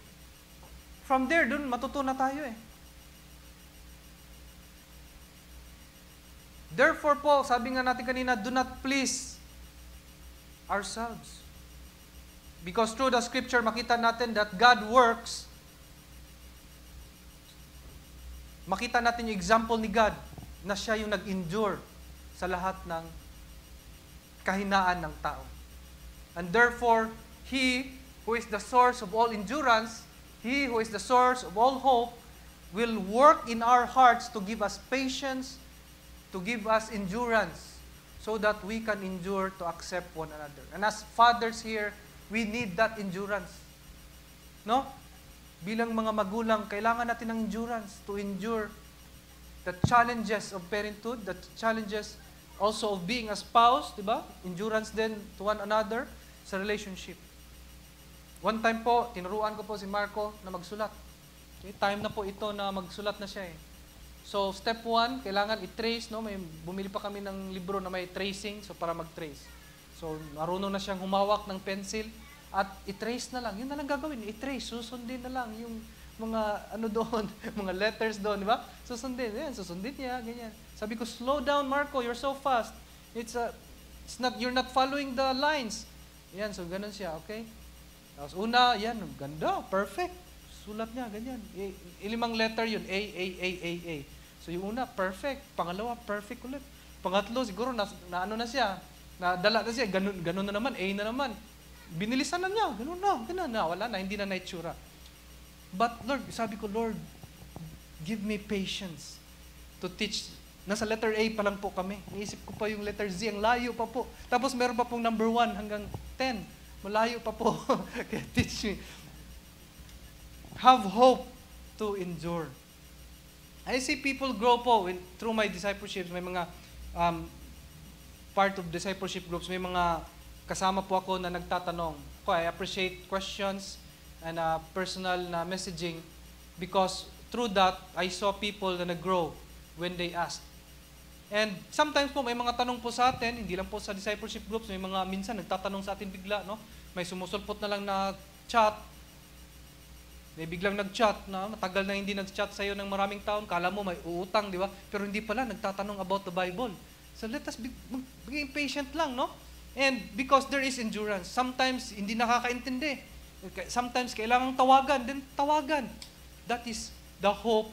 From there, dun matutunan tayo eh. Therefore po, sabi nga natin kanina, do not please ourselves. Because through the scripture, makita natin that God works. Makita natin yung example ni God na siya yung nag-endure sa lahat ng kahinaan ng tao. And therefore, He who is the source of all endurance, He who is the source of all hope, will work in our hearts to give us patience, to give us endurance, so that we can endure to accept one another. And as fathers here, we need that endurance. No? Bilang mga magulang, kailangan natin ng endurance to endure the challenges of parenthood, the challenges also of being a spouse, di ba? Endurance din to one another sa relationship. One time po, tinuruan ko po si Marco na magsulat. Okay, time na po ito na magsulat na siya eh. So, step 1, kailangan i-trace, no? Bumili pa kami ng libro na may tracing, so para mag-trace. So, marunong na siyang humawak ng pencil at i-trace na lang. Yun na lang gagawin, i-trace, susundin na lang yung mga ano doon, mga letters doon, di ba? Susundin, yan, susundin niya, ganyan. Sabi ko, slow down, Marco, you're so fast. You're not following the lines. Yan, so ganun siya, okay? Tapos una, yan, ganda, perfect. Sulat niya, ganyan. Ilimang letter yun, A. So yung una, perfect. Pangalawa, perfect ulit. Pangatlo, siguro, na ano na siya, nadala na siya, ganun na naman, A na naman. Binilisan na niya, ganun na, wala na, hindi na naitsura. But Lord, sabi ko, Lord, give me patience to teach. Nasa letter A pa lang po kami. Iniisip ko pa yung letter Z, ang layo pa po. Tapos meron pa pong number 1 hanggang 10. Malayo pa po. Kaya teach me. Have hope to endure. I see people grow po through my discipleship. May mga part of discipleship groups, may mga kasama po ako na nagtatanong. I appreciate questions and personal na messaging because through that, I saw people na nag-grow when they asked. And sometimes po may mga tanong po sa atin, hindi lang po sa discipleship groups, may mga minsan nagtatanong sa atin bigla, no? May sumusulpot na lang na chat. May biglang nag-chat na matagal na hindi nag-chat sa iyo ng maraming taon, kala mo may uutang, di ba? Pero hindi pala nagtatanong about the Bible. So let us be patient lang, no? And because there is endurance, sometimes hindi nakakaintindi. Sometimes kailangang tawagan, then tawagan. That is the hope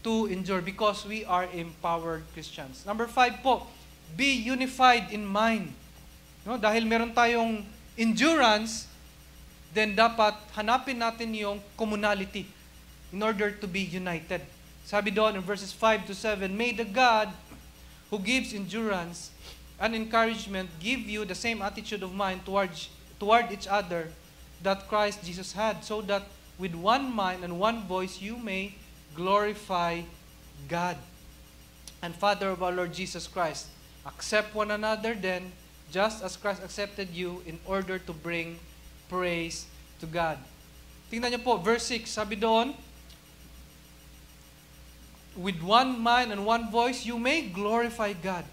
to endure because we are empowered Christians. Number 5 po, be unified in mind. No? Dahil meron tayong endurance, then dapat hanapin natin yung communality in order to be united. Sabi doon in verses 5 to 7, may the God who gives endurance and encouragement give you the same attitude of mind toward each other that Christ Jesus had, so that with one mind and one voice you may glorify God and Father of our Lord Jesus Christ. Accept one another then, just as Christ accepted you in order to bring praise to God. Tingnan niyo po, verse 6, sabi doon, with one mind and one voice, you may glorify God.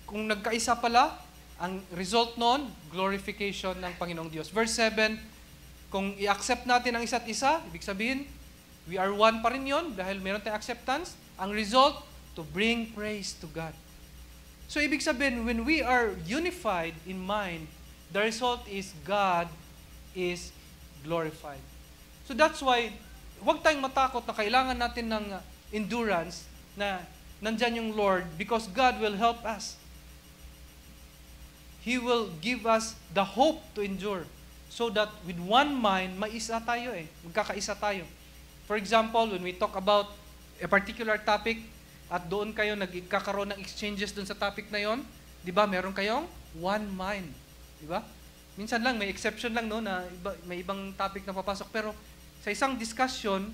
Kung nagkaisa pala Ang result nun, glorification ng Panginoong Diyos. Verse 7, kung i-accept natin ang isa't isa, ibig sabihin, we are one pa rin yun dahil meron tayong acceptance. Ang result, to bring praise to God. So ibig sabihin, when we are unified in mind, the result is God is glorified. So that's why, huwag tayong matakot na kailangan natin ng endurance na nandyan yung Lord because God will help us. He will give us the hope to endure so that with one mind, maisa tayo magkakaisa tayo. For example, when we talk about a particular topic at doon kayo nagkakaroon ng exchanges doon sa topic na yon, di ba, meron kayong one mind. Di ba? Minsan lang, may exception lang no, na may ibang topic na papasok, pero sa isang discussion,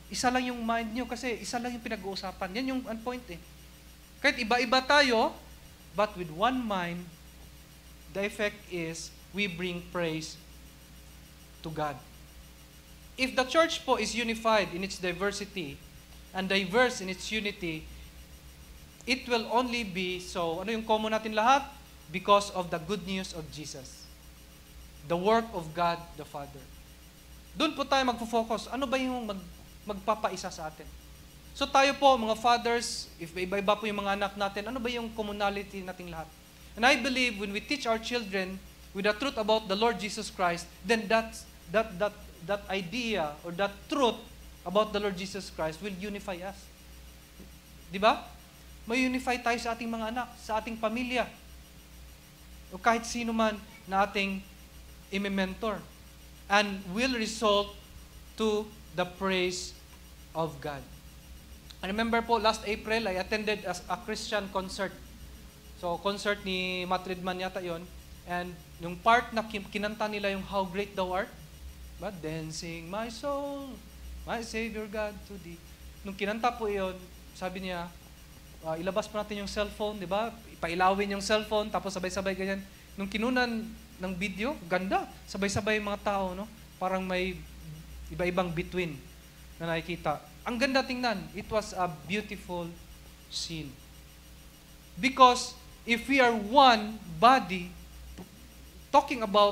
isa lang yung mind nyo kasi isa lang yung pinag-uusapan. Yan yung point Kahit iba-iba tayo, but with one mind, the effect is we bring praise to God. If the church po is unified in its diversity and diverse in its unity, it will only be so, ano yung common natin lahat? Because of the good news of Jesus. The work of God the Father. Doon po tayo magfo-focus. Ano ba yung magpapaisa sa atin? So tayo po, mga fathers, if iba-iba po yung mga anak natin, ano ba yung commonality nating lahat? And I believe when we teach our children with the truth about the Lord Jesus Christ, then that idea or that truth about the Lord Jesus Christ will unify us. Di ba? May unify tayo sa ating mga anak, sa ating pamilya, o kahit sino man na ating imi-mentor, and will result to the praise of God. I remember po, last April, I attended a Christian concert. So, concert ni Matt Redman yata yon. And yung part na kinanta nila yung How Great Thou Art, but dancing my soul, my Savior God to Thee. Nung kinanta po yon, sabi niya, ilabas po natin yung cellphone, di ba? Ipailawin yung cellphone, tapos sabay-sabay ganyan. Nung kinunan ng video, ganda. Sabay-sabay yung mga tao, no? Parang may iba-ibang between na nakikita. Ang ganda tingnan. It was a beautiful scene. Because if we are one body,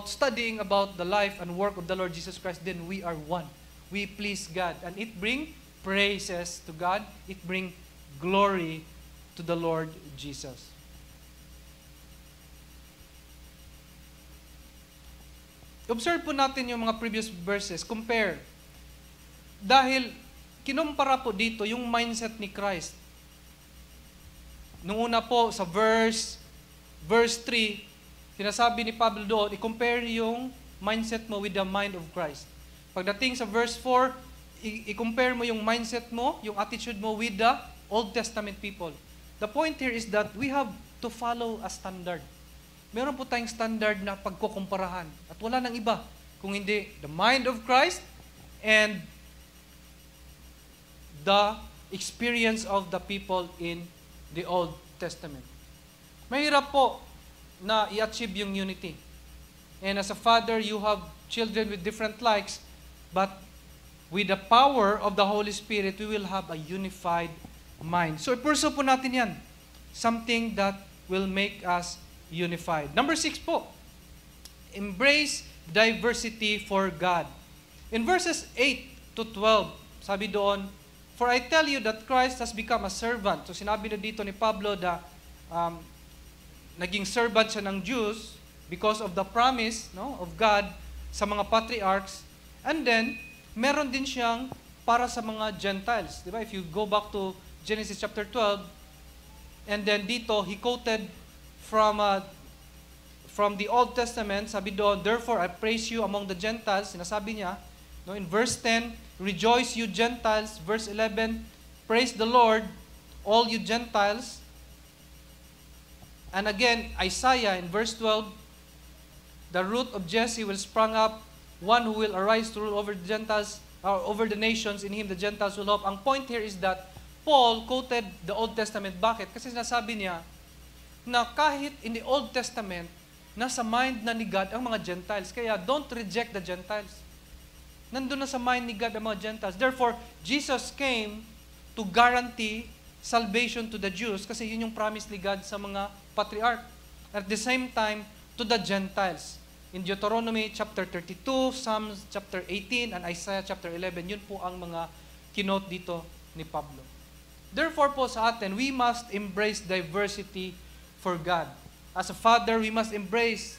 studying about the life and work of the Lord Jesus Christ, then we are one. We please God. And it bring praises to God. It bring glory to the Lord Jesus. Observe po natin yung mga previous verses. Compare. Dahil kinumpara po dito yung mindset ni Christ. Nung una po sa verse 3, sinasabi ni Pablo doon, i-compare yung mindset mo with the mind of Christ. Pagdating sa verse 4, i-compare mo yung mindset mo, yung attitude mo with the Old Testament people. The point here is that we have to follow a standard. Meron po tayong standard na pagkukumparahan. At wala nang iba. Kung hindi, the mind of Christ and the experience of the people in the Old Testament. Mahirap po na i-achieve yung unity. And as a father, you have children with different likes, but with the power of the Holy Spirit, we will have a unified mind. So, i-pursue po natin yan. Something that will make us unified. Number 6 po, embrace diversity for God. In verses 8 to 12, sabi doon, for I tell you that Christ has become a servant. So sinabi na dito ni Pablo na naging servant siya ng Jews because of the promise of God sa mga patriarchs. And then, meron din siyang para sa mga Gentiles. Diba? If you go back to Genesis chapter 12, and then dito, he quoted from the Old Testament, sabi doon, therefore I praise you among the Gentiles. Sinasabi niya, in verse 10, rejoice you Gentiles. Verse 11, praise the Lord, all you Gentiles. And again, Isaiah in verse 12, the root of Jesse will sprang up, one who will arise to rule over the Gentiles, or over the nations, in him the Gentiles will hope. Ang point here is that Paul quoted the Old Testament. Bakit? Kasi sinasabi niya na kahit in the Old Testament, nasa mind na ni God ang mga Gentiles. Kaya don't reject the Gentiles. Nandun na sa mind ni God ang mga Gentiles. Therefore, Jesus came to guarantee salvation to the Jews kasi yun yung promise ni God sa mga patriarch. At the same time, to the Gentiles. In Deuteronomy chapter 32, Psalms chapter 18, and Isaiah chapter 11, yun po ang mga kinote dito ni Pablo. Therefore po sa atin, we must embrace diversity for God. As a father, we must embrace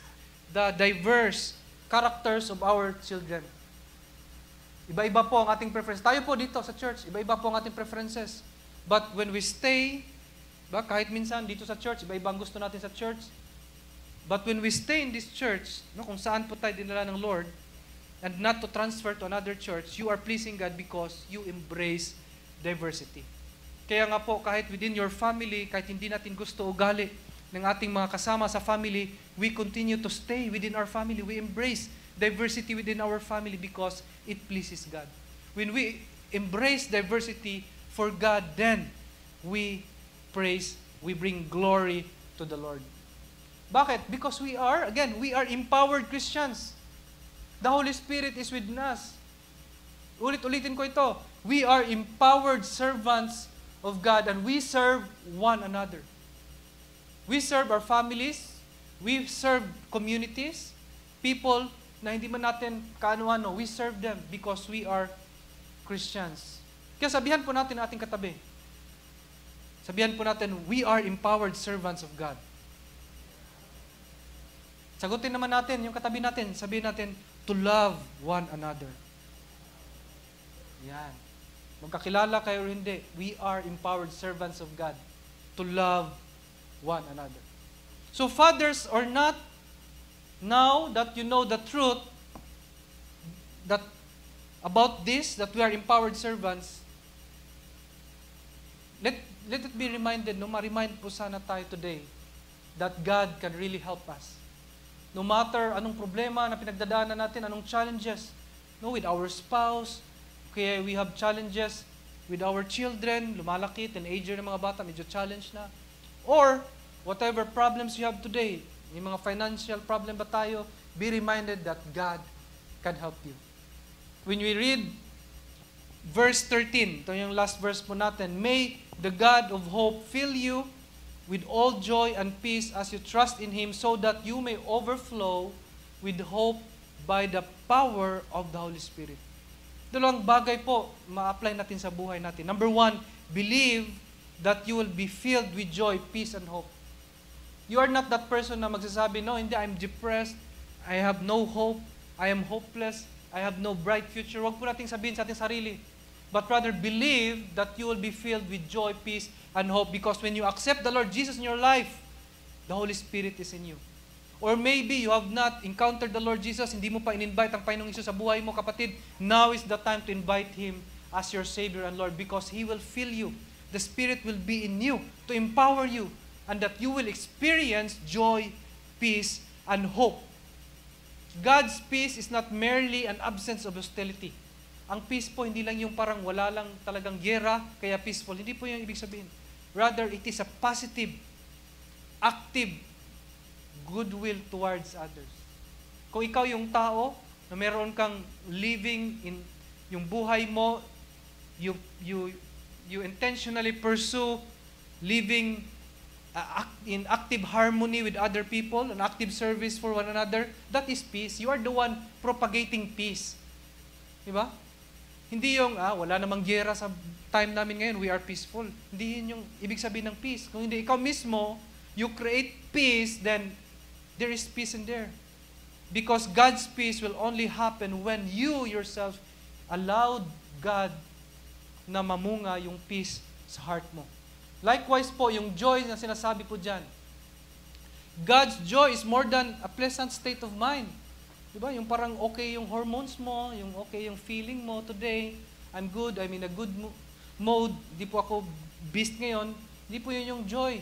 the diverse characters of our children. Iba-iba po ang ating preferences. Tayo po dito sa church, iba-iba po ang ating preferences. But when we stay, kahit minsan dito sa church, iba-iba ang gusto natin sa church. But when we stay in this church, kung saan po tayo dinala ng Lord, and not to transfer to another church, you are pleasing God because you embrace diversity. Kaya nga po, kahit within your family, kahit hindi natin gusto ugali ng ating mga kasama sa family, we continue to stay within our family. We embrace diversity within our family because it pleases God. When we embrace diversity for God, then we praise, we bring glory to the Lord. Bakit? Because we are empowered Christians. The Holy Spirit is within us. Ulit-ulitin ko ito. We are empowered servants of God and we serve one another. We serve our families, we serve communities, people na hindi man natin kaano-ano, we serve them because we are Christians. Kaya sabihan po natin ating katabi. Sabihan po natin, we are empowered servants of God. Sagutin naman natin yung katabi natin, sabihin natin, to love one another. Yan. Magkakilala kayo o hindi, we are empowered servants of God to love one another. So fathers or not, now that you know the truth that about this, that we are empowered servants, let it be reminded, ma-remind po sana tayo today that God can really help us. No matter anong problema na pinagdadaanan natin, anong challenges, with our spouse, kaya we have challenges with our children, lumalaki, teenager ng mga bata, medyo challenge na. Or, whatever problems you have today, may mga financial problem ba tayo, be reminded that God can help you. When we read verse 13, ito yung last verse po natin, may the God of hope fill you with all joy and peace as you trust in Him so that you may overflow with hope by the power of the Holy Spirit. Dalawang bagay po ma-apply natin sa buhay natin. Number one, believe that you will be filled with joy, peace, and hope. You are not that person na magsasabi, no, hindi, I'm depressed, I have no hope, I am hopeless, I have no bright future. Huwag po natin sabihin sa ating sarili. But rather, believe that you will be filled with joy, peace, and hope because when you accept the Lord Jesus in your life, the Holy Spirit is in you. Or maybe you have not encountered the Lord Jesus, hindi mo pa in-invite ang Panginoong Isus sa buhay mo, kapatid. Now is the time to invite Him as your Savior and Lord because He will fill you. The Spirit will be in you to empower you and that you will experience joy, peace, and hope. God's peace is not merely an absence of hostility. Ang peace po, hindi lang yung parang wala lang talagang gera, kaya peaceful. Hindi po yung ibig sabihin. Rather, it is a positive, active goodwill towards others. Kung ikaw yung tao na meron kang living in yung buhay mo, you intentionally pursue living in active harmony with other people, an active service for one another, that is peace. You are the one propagating peace. Diba? Hindi yung, wala namang gera sa time namin ngayon, we are peaceful. Hindi yun yung ibig sabihin ng peace. Kung hindi ikaw mismo, you create peace, then there is peace in there. Because God's peace will only happen when you yourself allowed God na mamunga yung peace sa heart mo. Likewise po, yung joy na sinasabi po dyan. God's joy is more than a pleasant state of mind. Diba? Yung parang okay yung hormones mo, yung okay yung feeling mo today, I'm good, I'm in a good mode, di po ako beast ngayon, di po yun yung joy.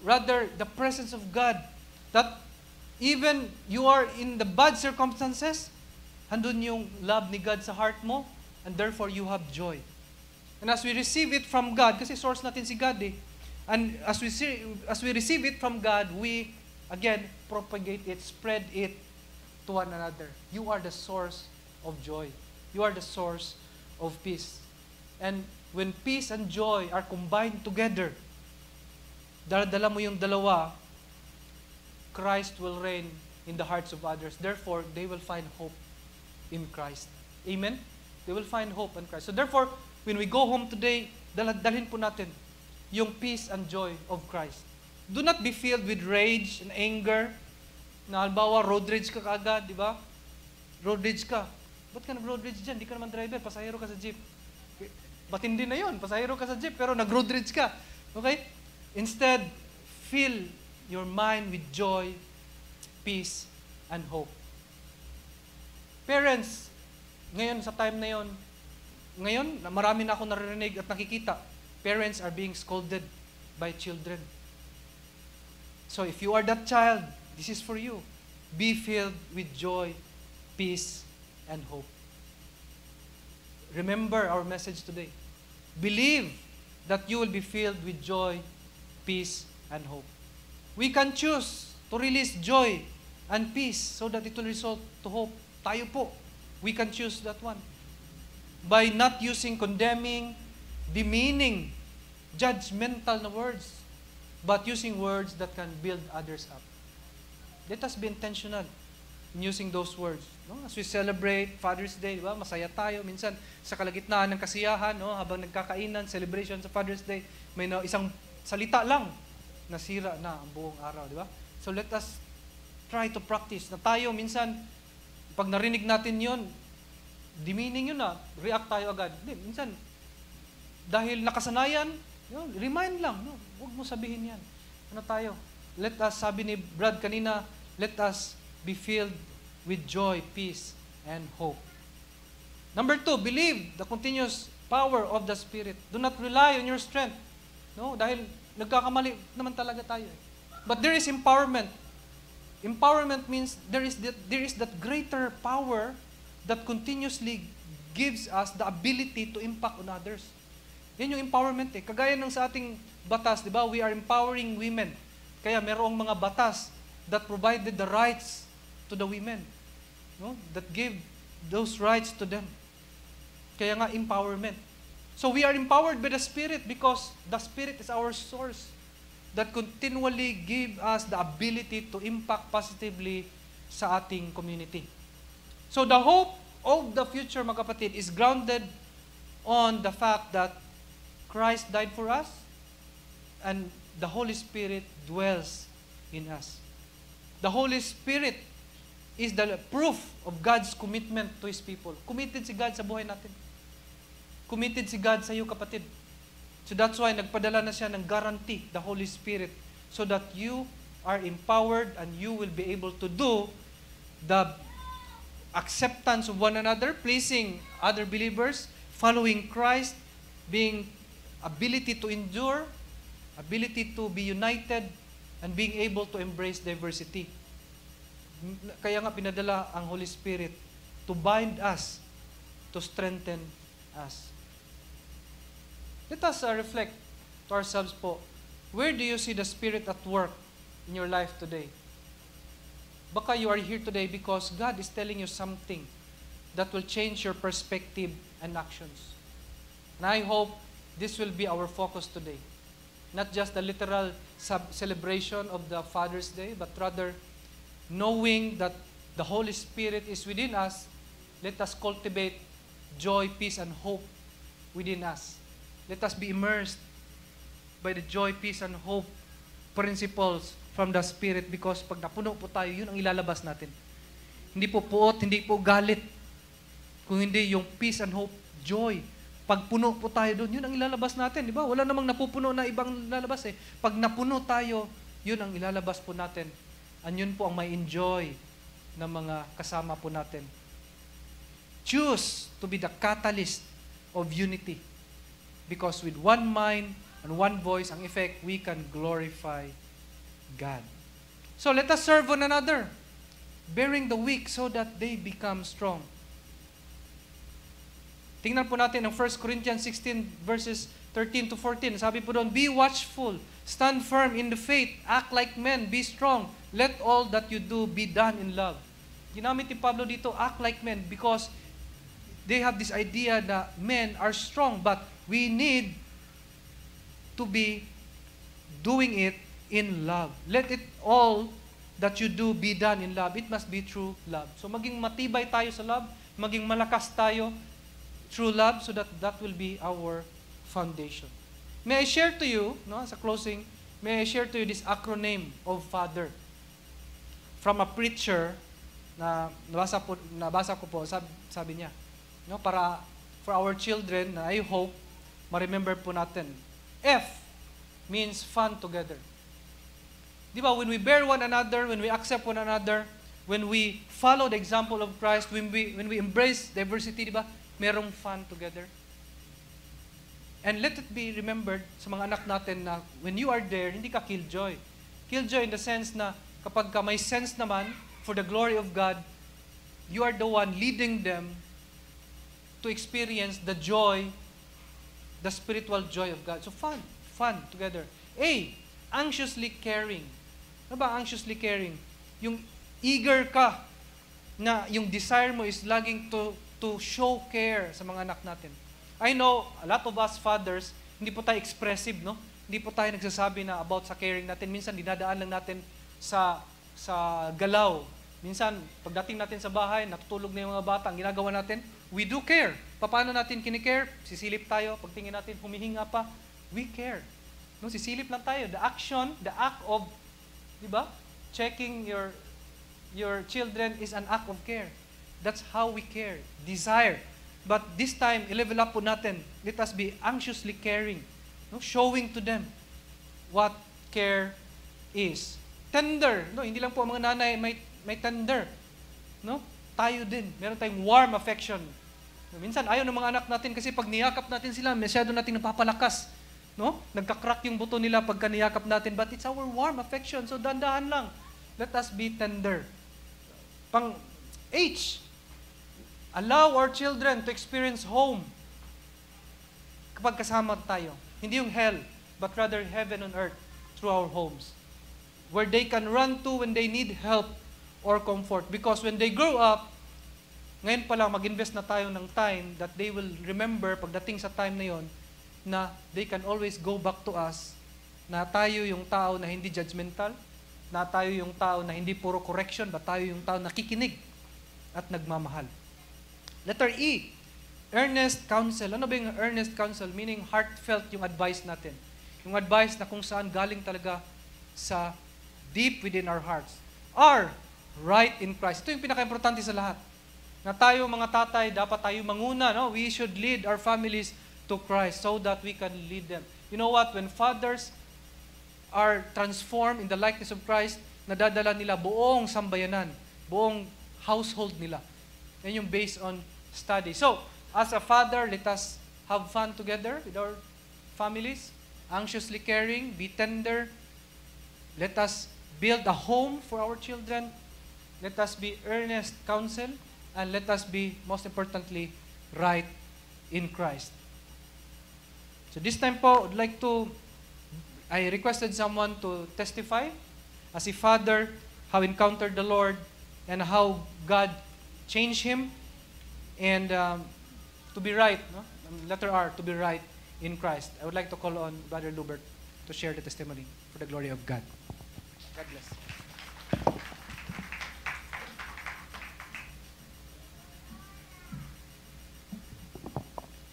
Rather, the presence of God, that even you are in the bad circumstances, andun yung love ni God sa heart mo, and therefore you have joy. And as we receive it from God, kasi source natin si God eh, and as we receive it from God, we, again, propagate it, spread it to one another. You are the source of joy. You are the source of peace. And when peace and joy are combined together, dala mo yung dalawa, Christ will reign in the hearts of others. Therefore, they will find hope in Christ. Amen? They will find hope in Christ. So therefore, when we go home today, dalhin po natin yung peace and joy of Christ. Do not be filled with rage and anger. Na halimbawa, road rage ka kaagad, di ba? Road rage ka. Ba't ka nag-road rage dyan? Di ka naman driver, pasahero ka sa jeep. Batindi na yun, pasahero ka sa jeep, pero nag-road rage ka. Okay? Instead, fill your mind with joy, peace, and hope. Parents, ngayon sa time na yon, ngayon, marami na ako naririnig at nakikita, parents are being scolded by children. So if you are that child, this is for you. Be filled with joy, peace, and hope. Remember our message today. Believe that you will be filled with joy, peace, and hope. We can choose to release joy and peace so that it will result to hope. Tayo po, we can choose that one. By not using condemning, demeaning, judgmental na words, but using words that can build others up. Let us be intentional in using those words. No? As we celebrate Father's Day, di ba? Masaya tayo. Minsan, sa kalagitnaan ng kasiyahan, no? Habang nagkakainan, celebration sa Father's Day, may isang salita lang, nasira na ang buong araw. Di ba? So let us try to practice. Na tayo, minsan, pag narinig natin yon, demeaning yun na, react tayo agad. Hindi, minsan, dahil nakasanayan, yun, remind lang. No? Huwag mo sabihin yan. Ano tayo? Let us, sabi ni Brad kanina, let us be filled with joy, peace, and hope. Number 2, believe the continuous power of the Spirit. Do not rely on your strength. No, dahil nagkakamali naman talaga tayo. But there is empowerment. Empowerment means there is that greater power that continuously gives us the ability to impact on others. Yan yung empowerment eh. Kagaya ng sa ating batas, di ba? We are empowering women. Kaya merong mga batas that provided the rights to the women. No? That gave those rights to them. Kaya nga empowerment. So we are empowered by the Spirit because the Spirit is our source that continually give us the ability to impact positively sa ating community. So the hope of the future, mga kapatid, is grounded on the fact that Christ died for us and the Holy Spirit dwells in us. The Holy Spirit is the proof of God's commitment to His people. Committed si God sa buhay natin. Committed si God sa iyo, kapatid. So that's why nagpadala na siya ng guarantee, the Holy Spirit, so that you are empowered and you will be able to do the acceptance of one another, pleasing other believers, following Christ, being ability to endure, ability to be united, and being able to embrace diversity. Kaya nga pinadala ang Holy Spirit to bind us, to strengthen us. Let us reflect to ourselves po, where do you see the Spirit at work in your life today? Baka you are here today because God is telling you something that will change your perspective and actions. And I hope this will be our focus today. Not just the literal celebration of the Father's Day, but rather knowing that the Holy Spirit is within us, let us cultivate joy, peace, and hope within us. Let us be immersed by the joy, peace, and hope principles from the Spirit because pag napuno po tayo, yun ang ilalabas natin. Hindi po puot, hindi po galit. Kung hindi yung peace and hope, joy. Pag puno po tayo doon, yun ang ilalabas natin. Di ba? Wala namang napupuno na ibang lalabas eh. Pag napuno tayo, yun ang ilalabas po natin. And yun po ang may enjoy ng mga kasama po natin. Choose to be the catalyst of unity. Because with one mind and one voice, ang effect, we can glorify God. So let us serve one another, bearing the weak so that they become strong. Tingnan po natin ang 1 Corinthians 16 verses 13 to 14. Sabi po doon, be watchful, stand firm in the faith, act like men, be strong. Let all that you do be done in love. Ginamit ni Pablo dito, act like men, because they have this idea that men are strong, but we need to be doing it in love. Let it all that you do be done in love. It must be true love. So maging matibay tayo sa love, maging malakas tayo through love, so that will be our foundation. May I share to you, no, sa closing, may I share to you this acronym of Father. From a preacher na nabasa ko po, sabi niya, no, para for our children, na I hope ma-remember po natin. F means fun together. Di ba, when we bear one another, when we accept one another, when we follow the example of Christ, when we embrace diversity, di ba, merong fun together. And let it be remembered sa mga anak natin na when you are there, hindi ka killjoy. Killjoy in the sense na kapag ka may sense naman for the glory of God, you are the one leading them to experience the joy, the spiritual joy of God. So fun together. A, anxiously caring. Ano ba anxiously caring? Yung eager ka na yung desire mo is laging to show care sa mga anak natin. I know a lot of us fathers, hindi po tayo expressive, no? Hindi po tayo nagsasabi na about sa caring natin. Minsan dinadaan lang natin sa galaw. Minsan pagdating natin sa bahay, natutulog na yung mga bata, ang ginagawa natin, we do care. Paano natin kinikare? Sisilip tayo, pagtingin natin humihinga pa, we care. No, sisilip lang tayo. The act of, di ba? Checking your children is an act of care. That's how we care. Desire. But this time, i-level up po natin. Let us be anxiously caring. No? Showing to them what care is. Tender. No? Hindi lang po ang mga nanay may tender. No? Tayo din. Meron tayong warm affection. No? Minsan, ayaw ng mga anak natin kasi pag niyakap natin sila, masyado natin napapalakas. No? Nagkakrak yung buto nila pagka niyakap natin. But it's our warm affection. So, dandahan lang. Let us be tender. Pang H, allow our children to experience home kapag kasama tayo. Hindi yung hell, but rather heaven on earth through our homes. Where they can run to when they need help or comfort. Because when they grow up, ngayon pa lang mag-invest na tayo ng time that they will remember pagdating sa time na yon na they can always go back to us, na tayo yung tao na hindi judgmental, na tayo yung tao na hindi puro correction, but tayo yung tao na nakikinig at nagmamahal. Letter E, earnest counsel. Ano ba yung earnest counsel? Meaning heartfelt yung advice natin. Yung advice na kung saan galing talaga sa deep within our hearts. R, right in Christ. Ito yung pinaka-importante sa lahat. Na tayo mga tatay, dapat tayo manguna. No? We should lead our families to Christ so that we can lead them. You know what? When fathers are transformed in the likeness of Christ, nadadala nila buong sambayanan, buong household nila. Yan yung based on study. So, as a father, let us have fun together with our families, anxiously caring, be tender. Let us build a home for our children. Let us be earnest counsel. And let us be, most importantly, right in Christ. So this time po, I requested someone to testify as a father, how encountered the Lord, and how God changed him, and to be right, no? Letter R, to be right in Christ. I would like to call on Brother Lubert to share the testimony for the glory of God. God bless.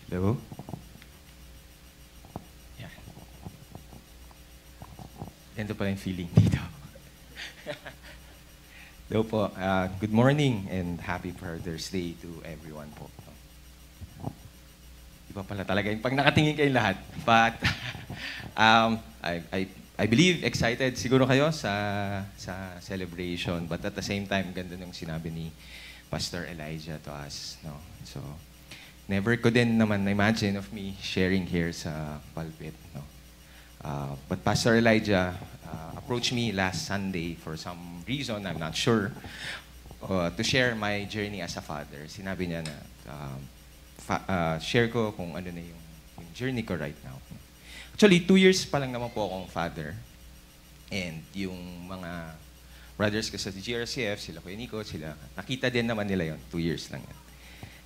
Hello? Yeah. Ganito pala yung feeling dito. Hello po. Good morning and happy Father's Day to everyone po. Iba pala talaga yung pag nakatingin kayong lahat. But I believe excited siguro kayo sa celebration. But at the same time, ganda nung sinabi ni Pastor Elijah to us. No? So, never ko din naman na-imagine of me sharing here sa pulpit. No? But Pastor Elijah approached me last Sunday for some reason, I'm not sure, to share my journey as a father. Sinabi niya na share ko kung ano na yung journey ko right now. Actually, 2 years pa lang naman po akong father. And yung mga brothers ko sa GRCF, sila Kuya Nico, sila, nakita din naman nila yon 2 years lang yan.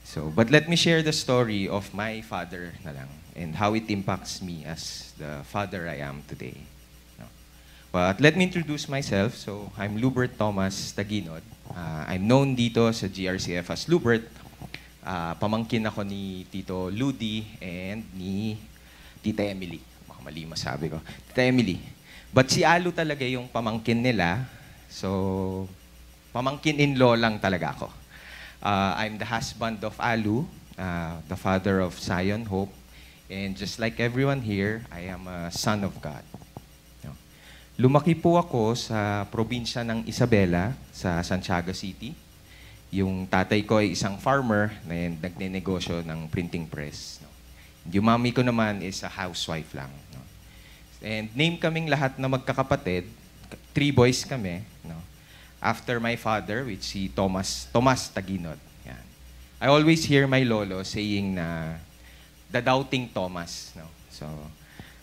So, but let me share the story of my father na lang and how it impacts me as the father I am today. No? But let me introduce myself. So, I'm Lubert Thomas Taginod. I'm known dito sa GRCF as Lubert. Pamangkin ako ni Tito Ludi and ni Tita Emily. Baka mali masabi ko. Tita Emily. But si Alu talaga yung pamangkin nila. So, pamangkin-in-law lang talaga ako. I'm the husband of Alu, the father of Zion Hope. And just like everyone here, I am a son of God. No. Lumaki po ako sa probinsya ng Isabela, sa Santiago City. Yung tatay ko ay isang farmer na nagnenegosyo ng printing press. No. Yung mami ko naman is a housewife lang. No. And name kaming lahat na magkakapatid. 3 boys kami. No. After my father, which si Thomas Taginod. Yan. I always hear my lolo saying na the doubting Thomas. No. So,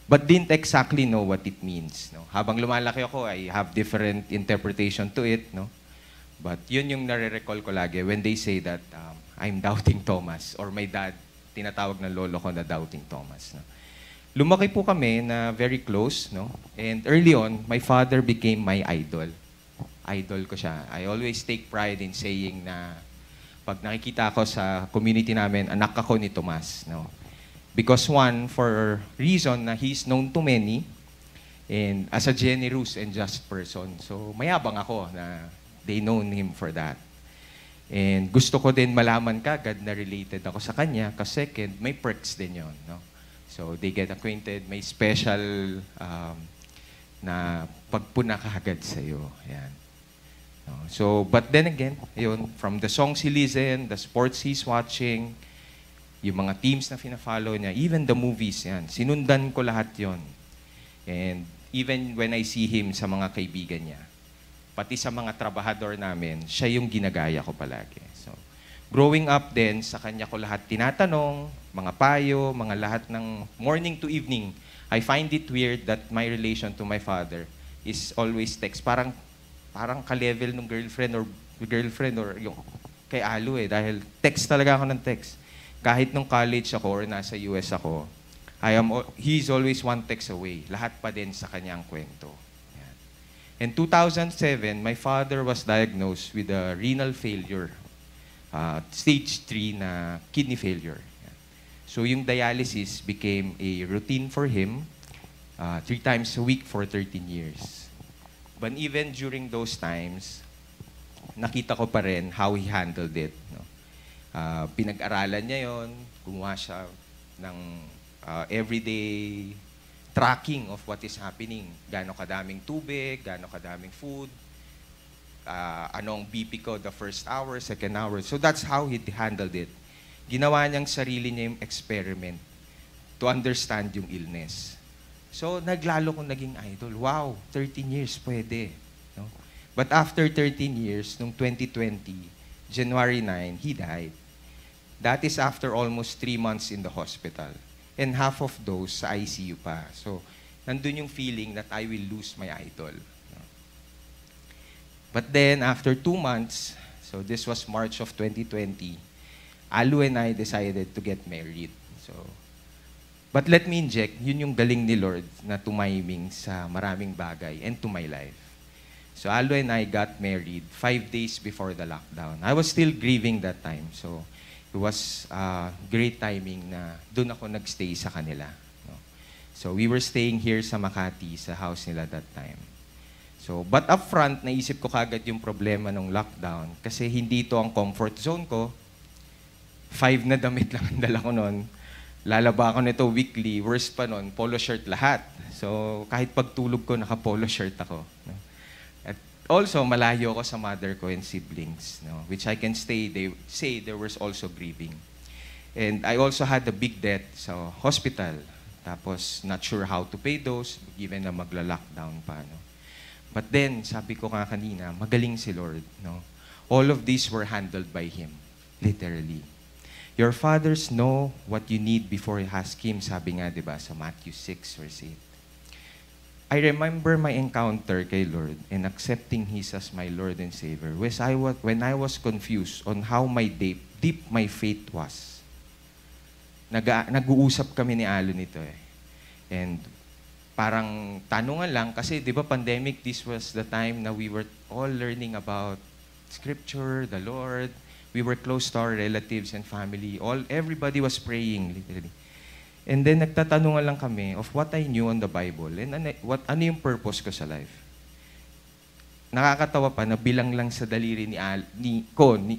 but didn't exactly know what it means. No. Habang lumalaki ako, I have different interpretation to it. No. But yun yung nare-recall ko lagi when they say that I'm doubting Thomas, or my dad, tinatawag ng lolo ko na doubting Thomas. No. Lumaki po kami na very close, no? And early on, my father became my idol. Idol ko siya. I always take pride in saying na pag nakikita ako sa community namin, anak ako ni Tomas, no? Because one, for reason na he's known to many, and as a generous and just person. So, mayabang ako na they known him for that. And gusto ko din malaman kagad na related ako sa kanya, kasi second, may perks din yon, no? So, they get acquainted. May special na pagpuna kaagad sa'yo. Yan. No? So, but then again, yun, from the songs he listen, the sports he's watching, yung mga teams na fina-follow niya, even the movies, yan. Sinundan ko lahat yon. And even when I see him sa mga kaibigan niya, pati sa mga trabahador namin, siya yung ginagaya ko palagi. So, growing up din, sa kanya ko lahat tinatanong, mga payo, mga lahat ng morning to evening. I find it weird that my relation to my father is always text. Parang ka-level ng girlfriend or yung kay Alu eh. Dahil text talaga ako ng text. Kahit nung college ako or nasa US ako, he's always one text away. Lahat pa din sa kanyang kwento. Yan. In 2007, my father was diagnosed with a renal failure. Stage 3 na kidney failure. So yung dialysis became a routine for him 3 times a week for 13 years. But even during those times, nakita ko pa rin how he handled it. No? Pinag-aralan niya yon, gumawa siya ng everyday tracking of what is happening. Gaano kadaming tubig, gaano kadaming food, anong BP ko the first hour, second hour. So that's how he handled it. Ginawa niyang sarili niya yung experiment to understand yung illness. So, naglalo kong naging idol. Wow, 13 years pwede. No? But after 13 years, nung 2020, January 9, he died. That is after almost 3 months in the hospital. And half of those sa ICU pa. So, nandun yung feeling that I will lose my idol. No? But then, after 2 months, so this was March of 2020, Alu and I decided to get married. So, but let me inject, yun yung galing ni Lord na tumiming sa maraming bagay and to my life. So Alu and I got married 5 days before the lockdown. I was still grieving that time. So it was great timing na doon ako nagstay sa kanila. No? So we were staying here sa Makati, sa house nila that time. So, but up front, naisip ko kagad yung problema ng lockdown kasi hindi ito ang comfort zone ko. 5 na damit lang ang dala ko noon. Lalaba ako nito weekly. Worst pa noon, polo shirt lahat. So, kahit pagtulog ko, naka-polo shirt ako. No? At also, malayo ako sa mother ko and siblings, no? Which I can stay. They say there was also grieving. And I also had a big debt sa hospital. Tapos, not sure how to pay those, given na magla-lockdown pa. No? But then, sabi ko nga kanina, magaling si Lord. No? All of these were handled by Him. Literally. Your fathers know what you need before you ask Him, sabi nga, di ba, sa Matthew 6, verse 8. I remember my encounter kay Lord and accepting His as my Lord and Savior when I was confused on how deep my faith was. Nag-uusap kami ni Alu nito eh. And parang tanungan lang kasi 'di ba pandemic, this was the time na we were all learning about scripture, the Lord. We were close to our relatives and family. Everybody was praying literally. And then nagtatanungan lang kami of what I knew on the Bible and ano yung purpose ko sa life. Nakakatawa pa na bilang lang sa daliri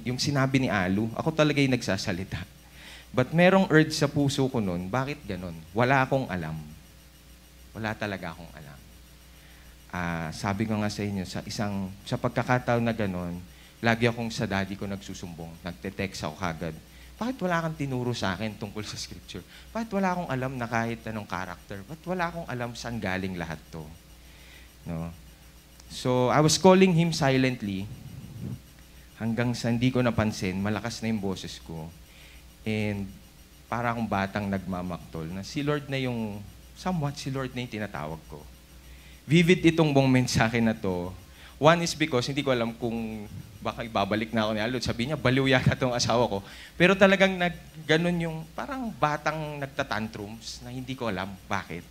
yung sinabi ni Alu, ako talaga yung nagsasalita. But merong urge sa puso ko noon, bakit ganon? Wala akong alam. Wala talaga akong alam. Sabi ko nga sa inyo, sa pagkakataon na ganon, lagi akong sa daddy ko nagsusumbong. Nagte-text ako kagad. Bakit wala kang tinuro sa akin tungkol sa scripture? Bakit wala akong alam na kahit anong character? Bakit wala akong alam saan galing lahat to? No? So, I was calling him silently hanggang sa hindi ko napansin, malakas na yung boses ko. And para akong batang nagmamaktol na si Lord na yung tinatawag ko. Vivid itong moment sa akin na to. One is because hindi ko alam kung baka ibabalik na ako ni Alod. Sabi niya, baliw yata itong asawa ko. Pero talagang ganun yung parang batang nagtatantrums na hindi ko alam bakit.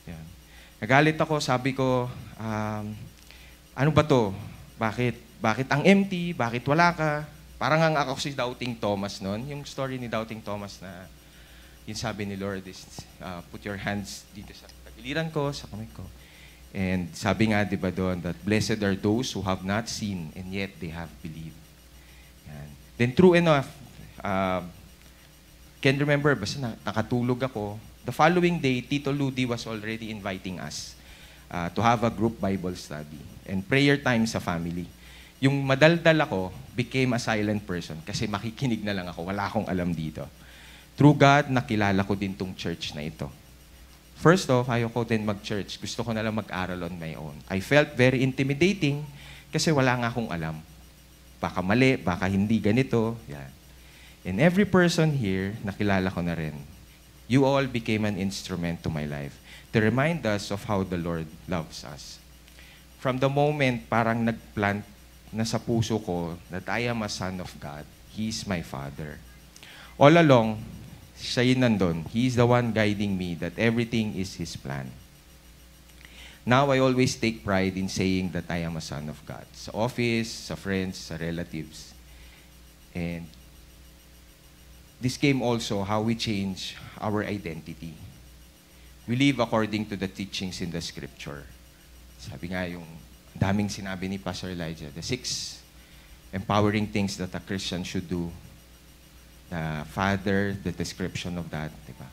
Yan. Nagalit ako, sabi ko, ano ba to? Bakit ang empty? Bakit wala ka? Parang ang ako si Doubting Thomas noon. Yung story ni Doubting Thomas na yung sabi ni Lord is, put your hands dito sa tagiliran ko, sa kamay ko. And sabi nga, di ba doon, that blessed are those who have not seen and yet they have believed. Yan. Then true enough, can remember, basta nakatulog ako. The following day, Tito Ludi was already inviting us to have a group Bible study and prayer time sa family. Yung madaldal ako, became a silent person kasi makikinig na lang ako. Wala akong alam dito. Through God, nakilala ko din tong church na ito. First off, ayoko din mag-church. Gusto ko na lang mag-aral on my own. I felt very intimidating kasi wala nga akong alam. Baka mali, baka hindi ganito. Yan. And every person here, nakilala ko na rin. You all became an instrument to my life to remind us of how the Lord loves us. From the moment parang nagplant na sa puso ko that I am a son of God, He is my Father. All along, siya yun nandun. He is the one guiding me that everything is His plan. Now, I always take pride in saying that I am a son of God. Sa office, sa friends, sa relatives. And this came also how we change our identity. We live according to the teachings in the Scripture. Sabi nga yung daming sinabi ni Pastor Elijah, the 6 empowering things that a Christian should do. The father, the description of that, di ba?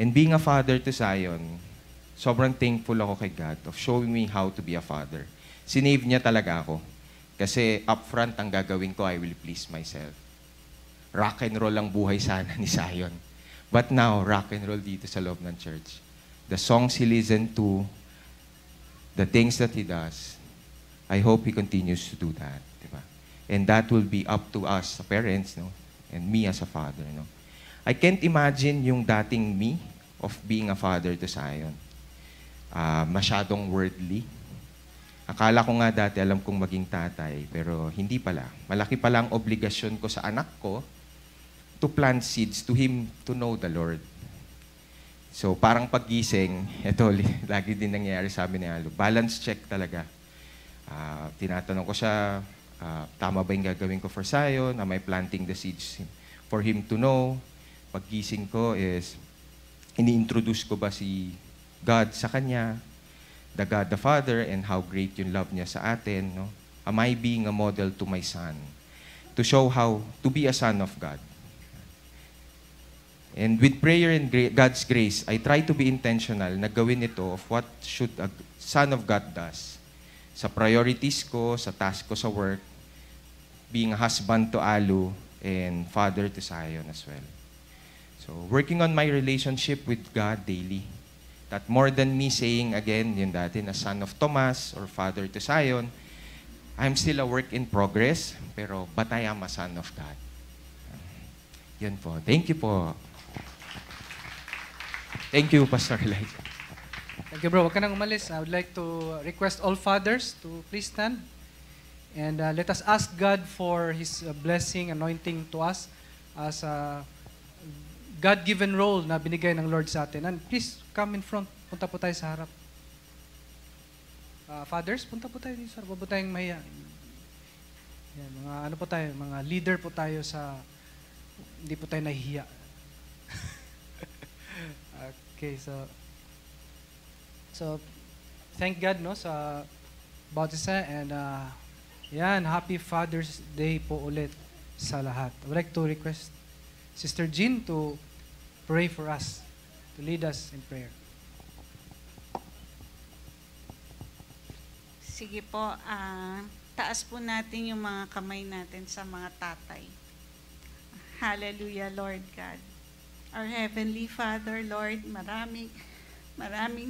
And being a father to Zion, sobrang thankful ako kay God of showing me how to be a father. Sinave niya talaga ako. Kasi upfront ang gagawin ko, I will please myself. Rock and roll ang buhay sana ni Zion. But now, rock and roll dito sa loob ng church. The songs he listened to, the things that he does, I hope he continues to do that. Di ba? And that will be up to us, the parents, no? And me as a father, no? I can't imagine yung dating me of being a father to Zion. Masyadong worldly. Akala ko nga dati alam kong maging tatay, pero hindi pala. Malaki pala ang obligasyon ko sa anak ko to plant seeds to him to know the Lord. So parang paggising, ito lagi din nangyayari sa amin ni Alo. Balance check talaga. Tinatanong ko siya, tama ba yung gagawin ko for Zion? Am I planting the seeds for him to know? Paggising ko is, ini-introduce ko ba si God sa kanya, the God the Father, and how great yung love niya sa atin. No? Am I being a model to my son? To show how to be a son of God. And with prayer and God's grace, I try to be intentional na gawin ito of what should a son of God does. Sa priorities ko, sa task ko sa work, being a husband to Alu, and father to Zion as well. So, working on my relationship with God daily. That more than me saying again, yun dati na son of Tomas or father to Zion, I'm still a work in progress, but I am a son of God. Yun po. Thank you po. Thank you, Pastor Elijah. Thank you, bro. Huwag ka nang umalis. I would like to request all fathers to please stand. And let us ask God for His blessing, anointing to us as a God-given role na binigay ng Lord sa atin. And please come in front punta po tayo sa harap. Fathers, punta po tayo dito sa harap. Huwag po tayong mahiya. Yan, mga ano po tayo, mga leader po tayo sa, hindi po tayo nahihiya. Okay, so thank God no sa Bautista and yan, happy Father's Day po ulit sa lahat. I would like to request Sister Jean to pray for us, to lead us in prayer. Sige po, taas po natin yung mga kamay natin sa mga tatay. Hallelujah, Lord God. Our Heavenly Father, Lord, maraming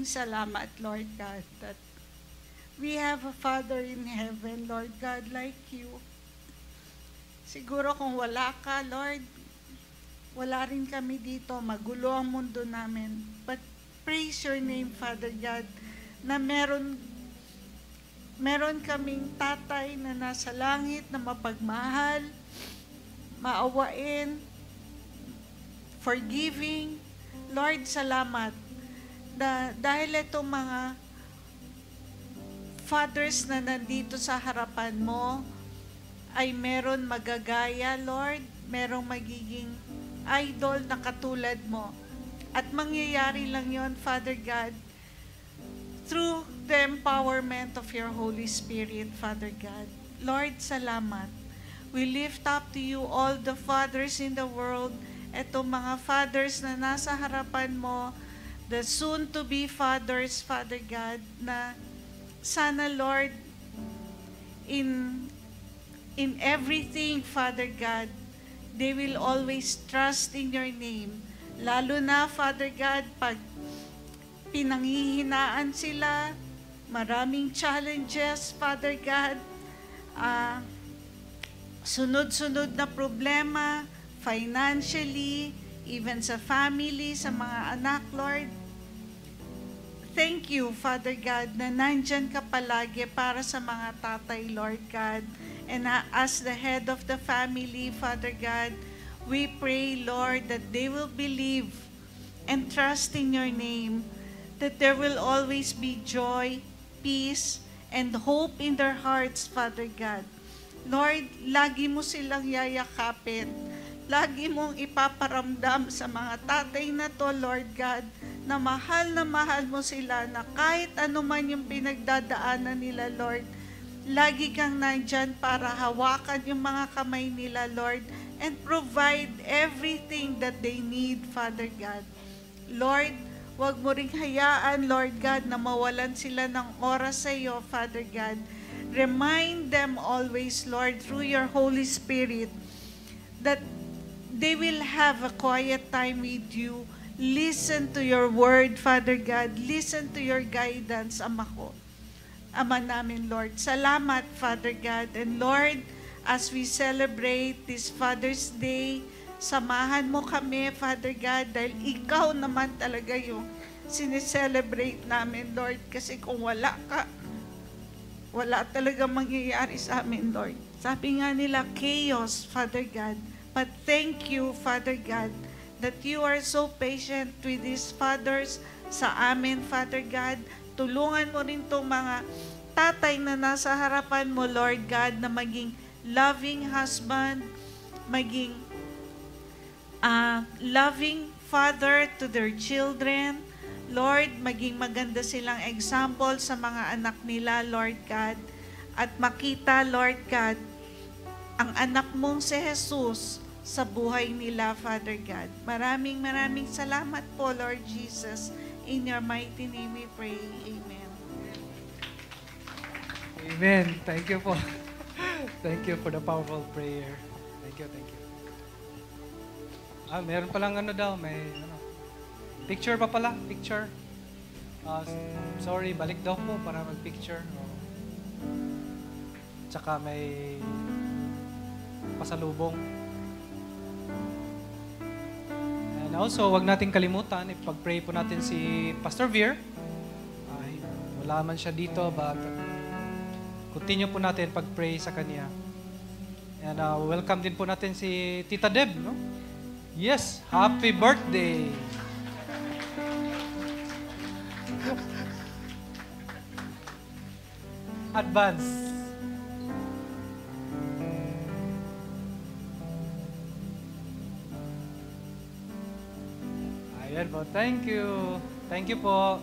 salamat, Lord God, that we have a Father in heaven, Lord God, like you. Siguro kung wala ka, Lord, wala rin kami dito, magulo ang mundo namin. But praise your name, Father God, na meron kaming tatay na nasa langit na mapagmahal, maawain, forgiving. Lord, salamat dahil itong mga fathers na nandito sa harapan mo ay meron magagaya, Lord, merong magiging idol na katulad mo. At mangyayari lang yon, Father God, through the empowerment of your Holy Spirit, Father God. Lord, salamat. We lift up to you all the fathers in the world, etong mga fathers na nasa harapan mo, the soon-to-be fathers, Father God, na sana, Lord, in everything, Father God, they will always trust in your name. Lalo na, Father God, pag pinanghihinaan sila, maraming challenges, Father God, sunod-sunod na problema, financially, even sa family, sa mga anak, Lord. Thank you, Father God, na nandyan ka palagi para sa mga tatay, Lord God. And as the head of the family, Father God, we pray, Lord, that they will believe and trust in your name, that there will always be joy, peace, and hope in their hearts, Father God. Lord, lagi mo silang yayakapin. Lagi mong ipaparamdam sa mga tatay na to, Lord God, na mahal mo sila, na kahit ano man yung pinagdadaanan nila, Lord, lagi kang nandyan para hawakan yung mga kamay nila, Lord, and provide everything that they need, Father God. Lord, huwag mo ring hayaan, Lord God, na mawalan sila ng oras sa iyo, Father God. Remind them always, Lord, through your Holy Spirit, that they will have a quiet time with you. Listen to your word, Father God. Listen to your guidance, Ama ko. Ama namin, Lord. Salamat, Father God. And Lord, as we celebrate this Father's Day, samahan mo kami, Father God, dahil ikaw naman talaga yung sineselebrate namin, Lord. Kasi kung wala ka, wala talaga mangyayari sa amin, Lord. Sabi nga nila, chaos, Father God. But thank you, Father God, that you are so patient with these fathers sa amin, Father God. Tulungan mo rin itong mga tatay na nasa harapan mo, Lord God, na maging loving husband, maging loving father to their children. Lord, maging maganda silang example sa mga anak nila, Lord God. At makita, Lord God, ang anak mong si Jesus sa buhay nila, Father God. Maraming salamat po, Lord Jesus. In your mighty name we pray. Amen. Amen. Thank you po. Thank you for the powerful prayer. Thank you. Meron palang picture pa pala, picture. Sorry, balik daw po para mag-picture. Tsaka may pasalubong. And also, wag nating kalimutan, ipag-pray po natin si Pastor Veer. Wala man siya dito, but continue po natin pag-pray sa kanya. And welcome din po natin si Tita Deb, no? Yes, happy birthday! Advance. Ayan po. Thank you. Thank you po.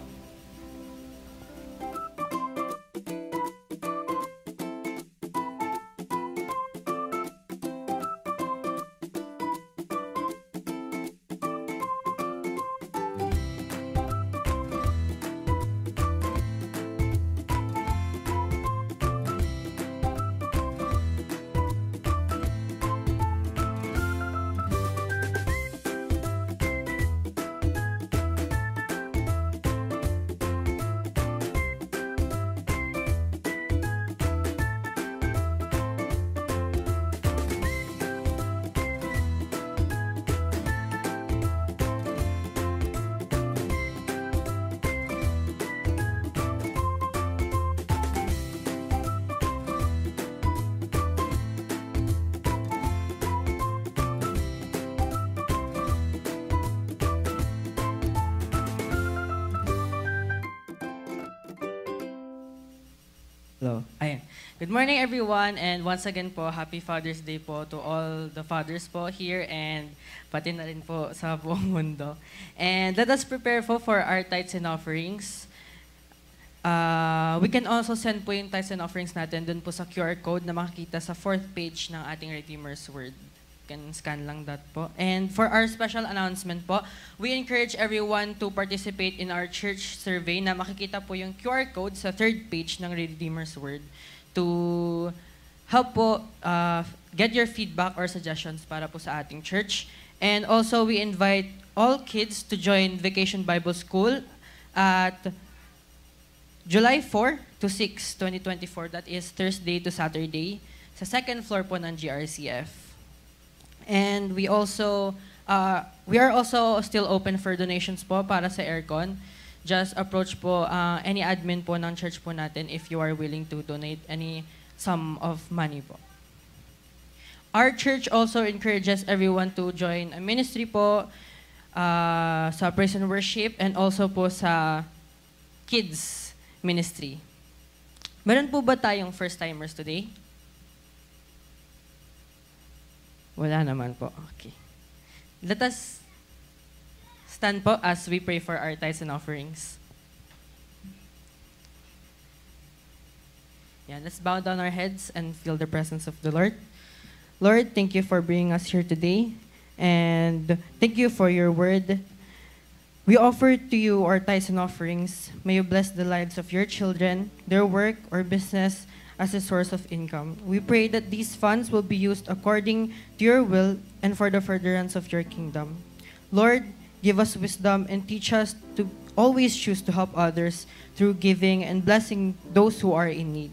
Hello. Ayan. Good morning, everyone. And once again po, Happy Father's Day po to all the fathers po here and pati na rin po sa buong mundo. And let us prepare po for our tithes and offerings. We can also send po yung tithes and offerings natin dun po sa QR code na makikita sa 4th page ng ating Redeemer's Word. You can scan lang that po. And for our special announcement po, we encourage everyone to participate in our church survey na makikita po yung QR code sa 3rd page ng Redeemer's Word to help po get your feedback or suggestions para po sa ating church. And also, we invite all kids to join Vacation Bible School at July 4 to 6, 2024. That is Thursday to Saturday sa 2nd floor po ng GRCF. And we are also still open for donations po para sa aircon. Just approach po any admin po ng church po natin if you are willing to donate any sum of money po. Our church also encourages everyone to join a ministry po sa praise and worship and also po sa kids ministry. Meron po ba tayong first-timers today? Wala naman po. Okay. Let us stand po as we pray for our tithes and offerings. Yeah, let's bow down our heads and feel the presence of the Lord. Lord, thank you for bringing us here today. And thank you for your word. We offer to you our tithes and offerings. May you bless the lives of your children, their work or business, as a source of income. We pray that these funds will be used according to your will and for the furtherance of your kingdom. Lord, give us wisdom and teach us to always choose to help others through giving and blessing those who are in need.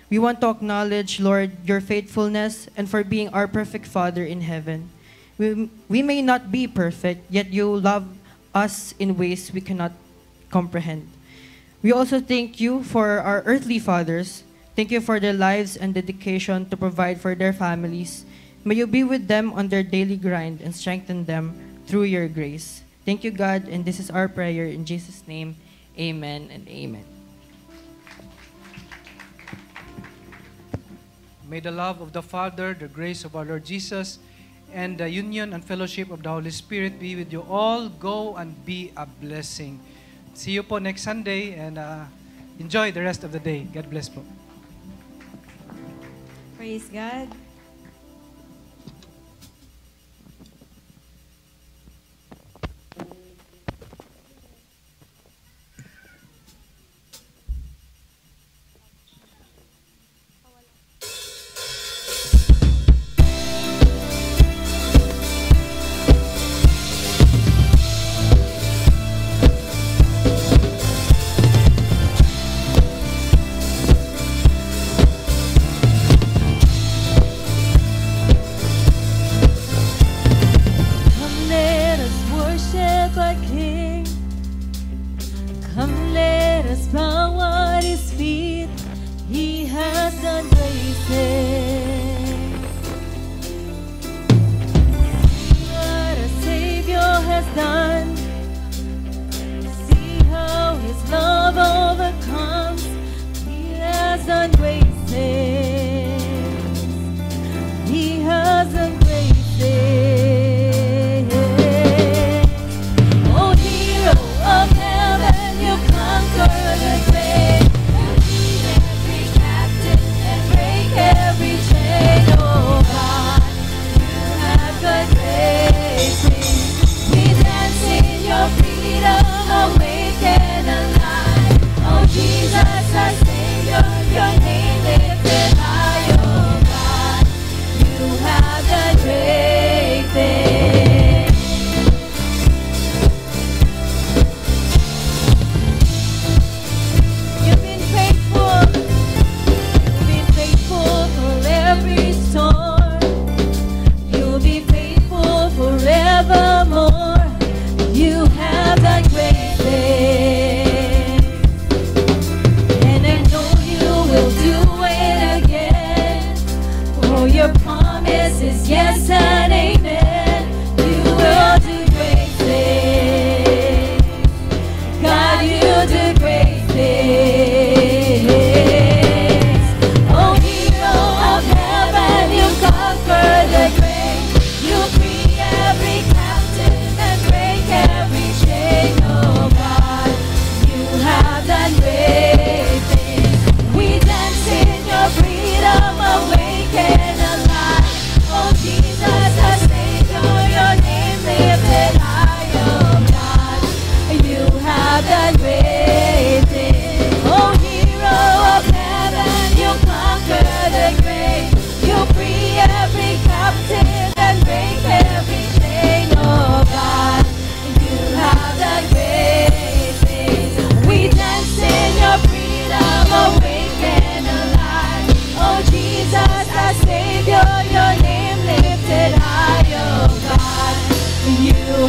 We want to acknowledge, Lord, your faithfulness and for being our perfect Father in heaven. We may not be perfect, yet you love us in ways we cannot comprehend. We also thank you for our earthly fathers. Thank you for their lives and dedication to provide for their families. May you be with them on their daily grind and strengthen them through your grace. Thank you, God, and this is our prayer in Jesus' name. Amen and amen. May the love of the Father, the grace of our Lord Jesus, and the union and fellowship of the Holy Spirit be with you all. Go and be a blessing. See you po next Sunday and enjoy the rest of the day. God bless po. Praise God. See how his love overcomes. He has done great.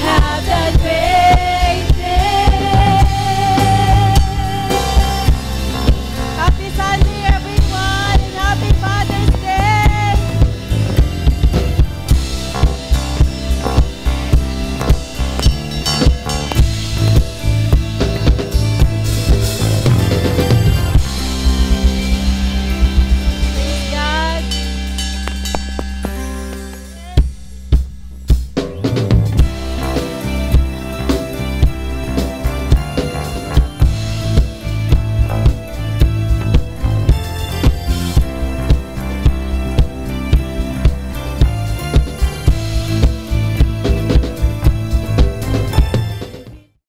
have that great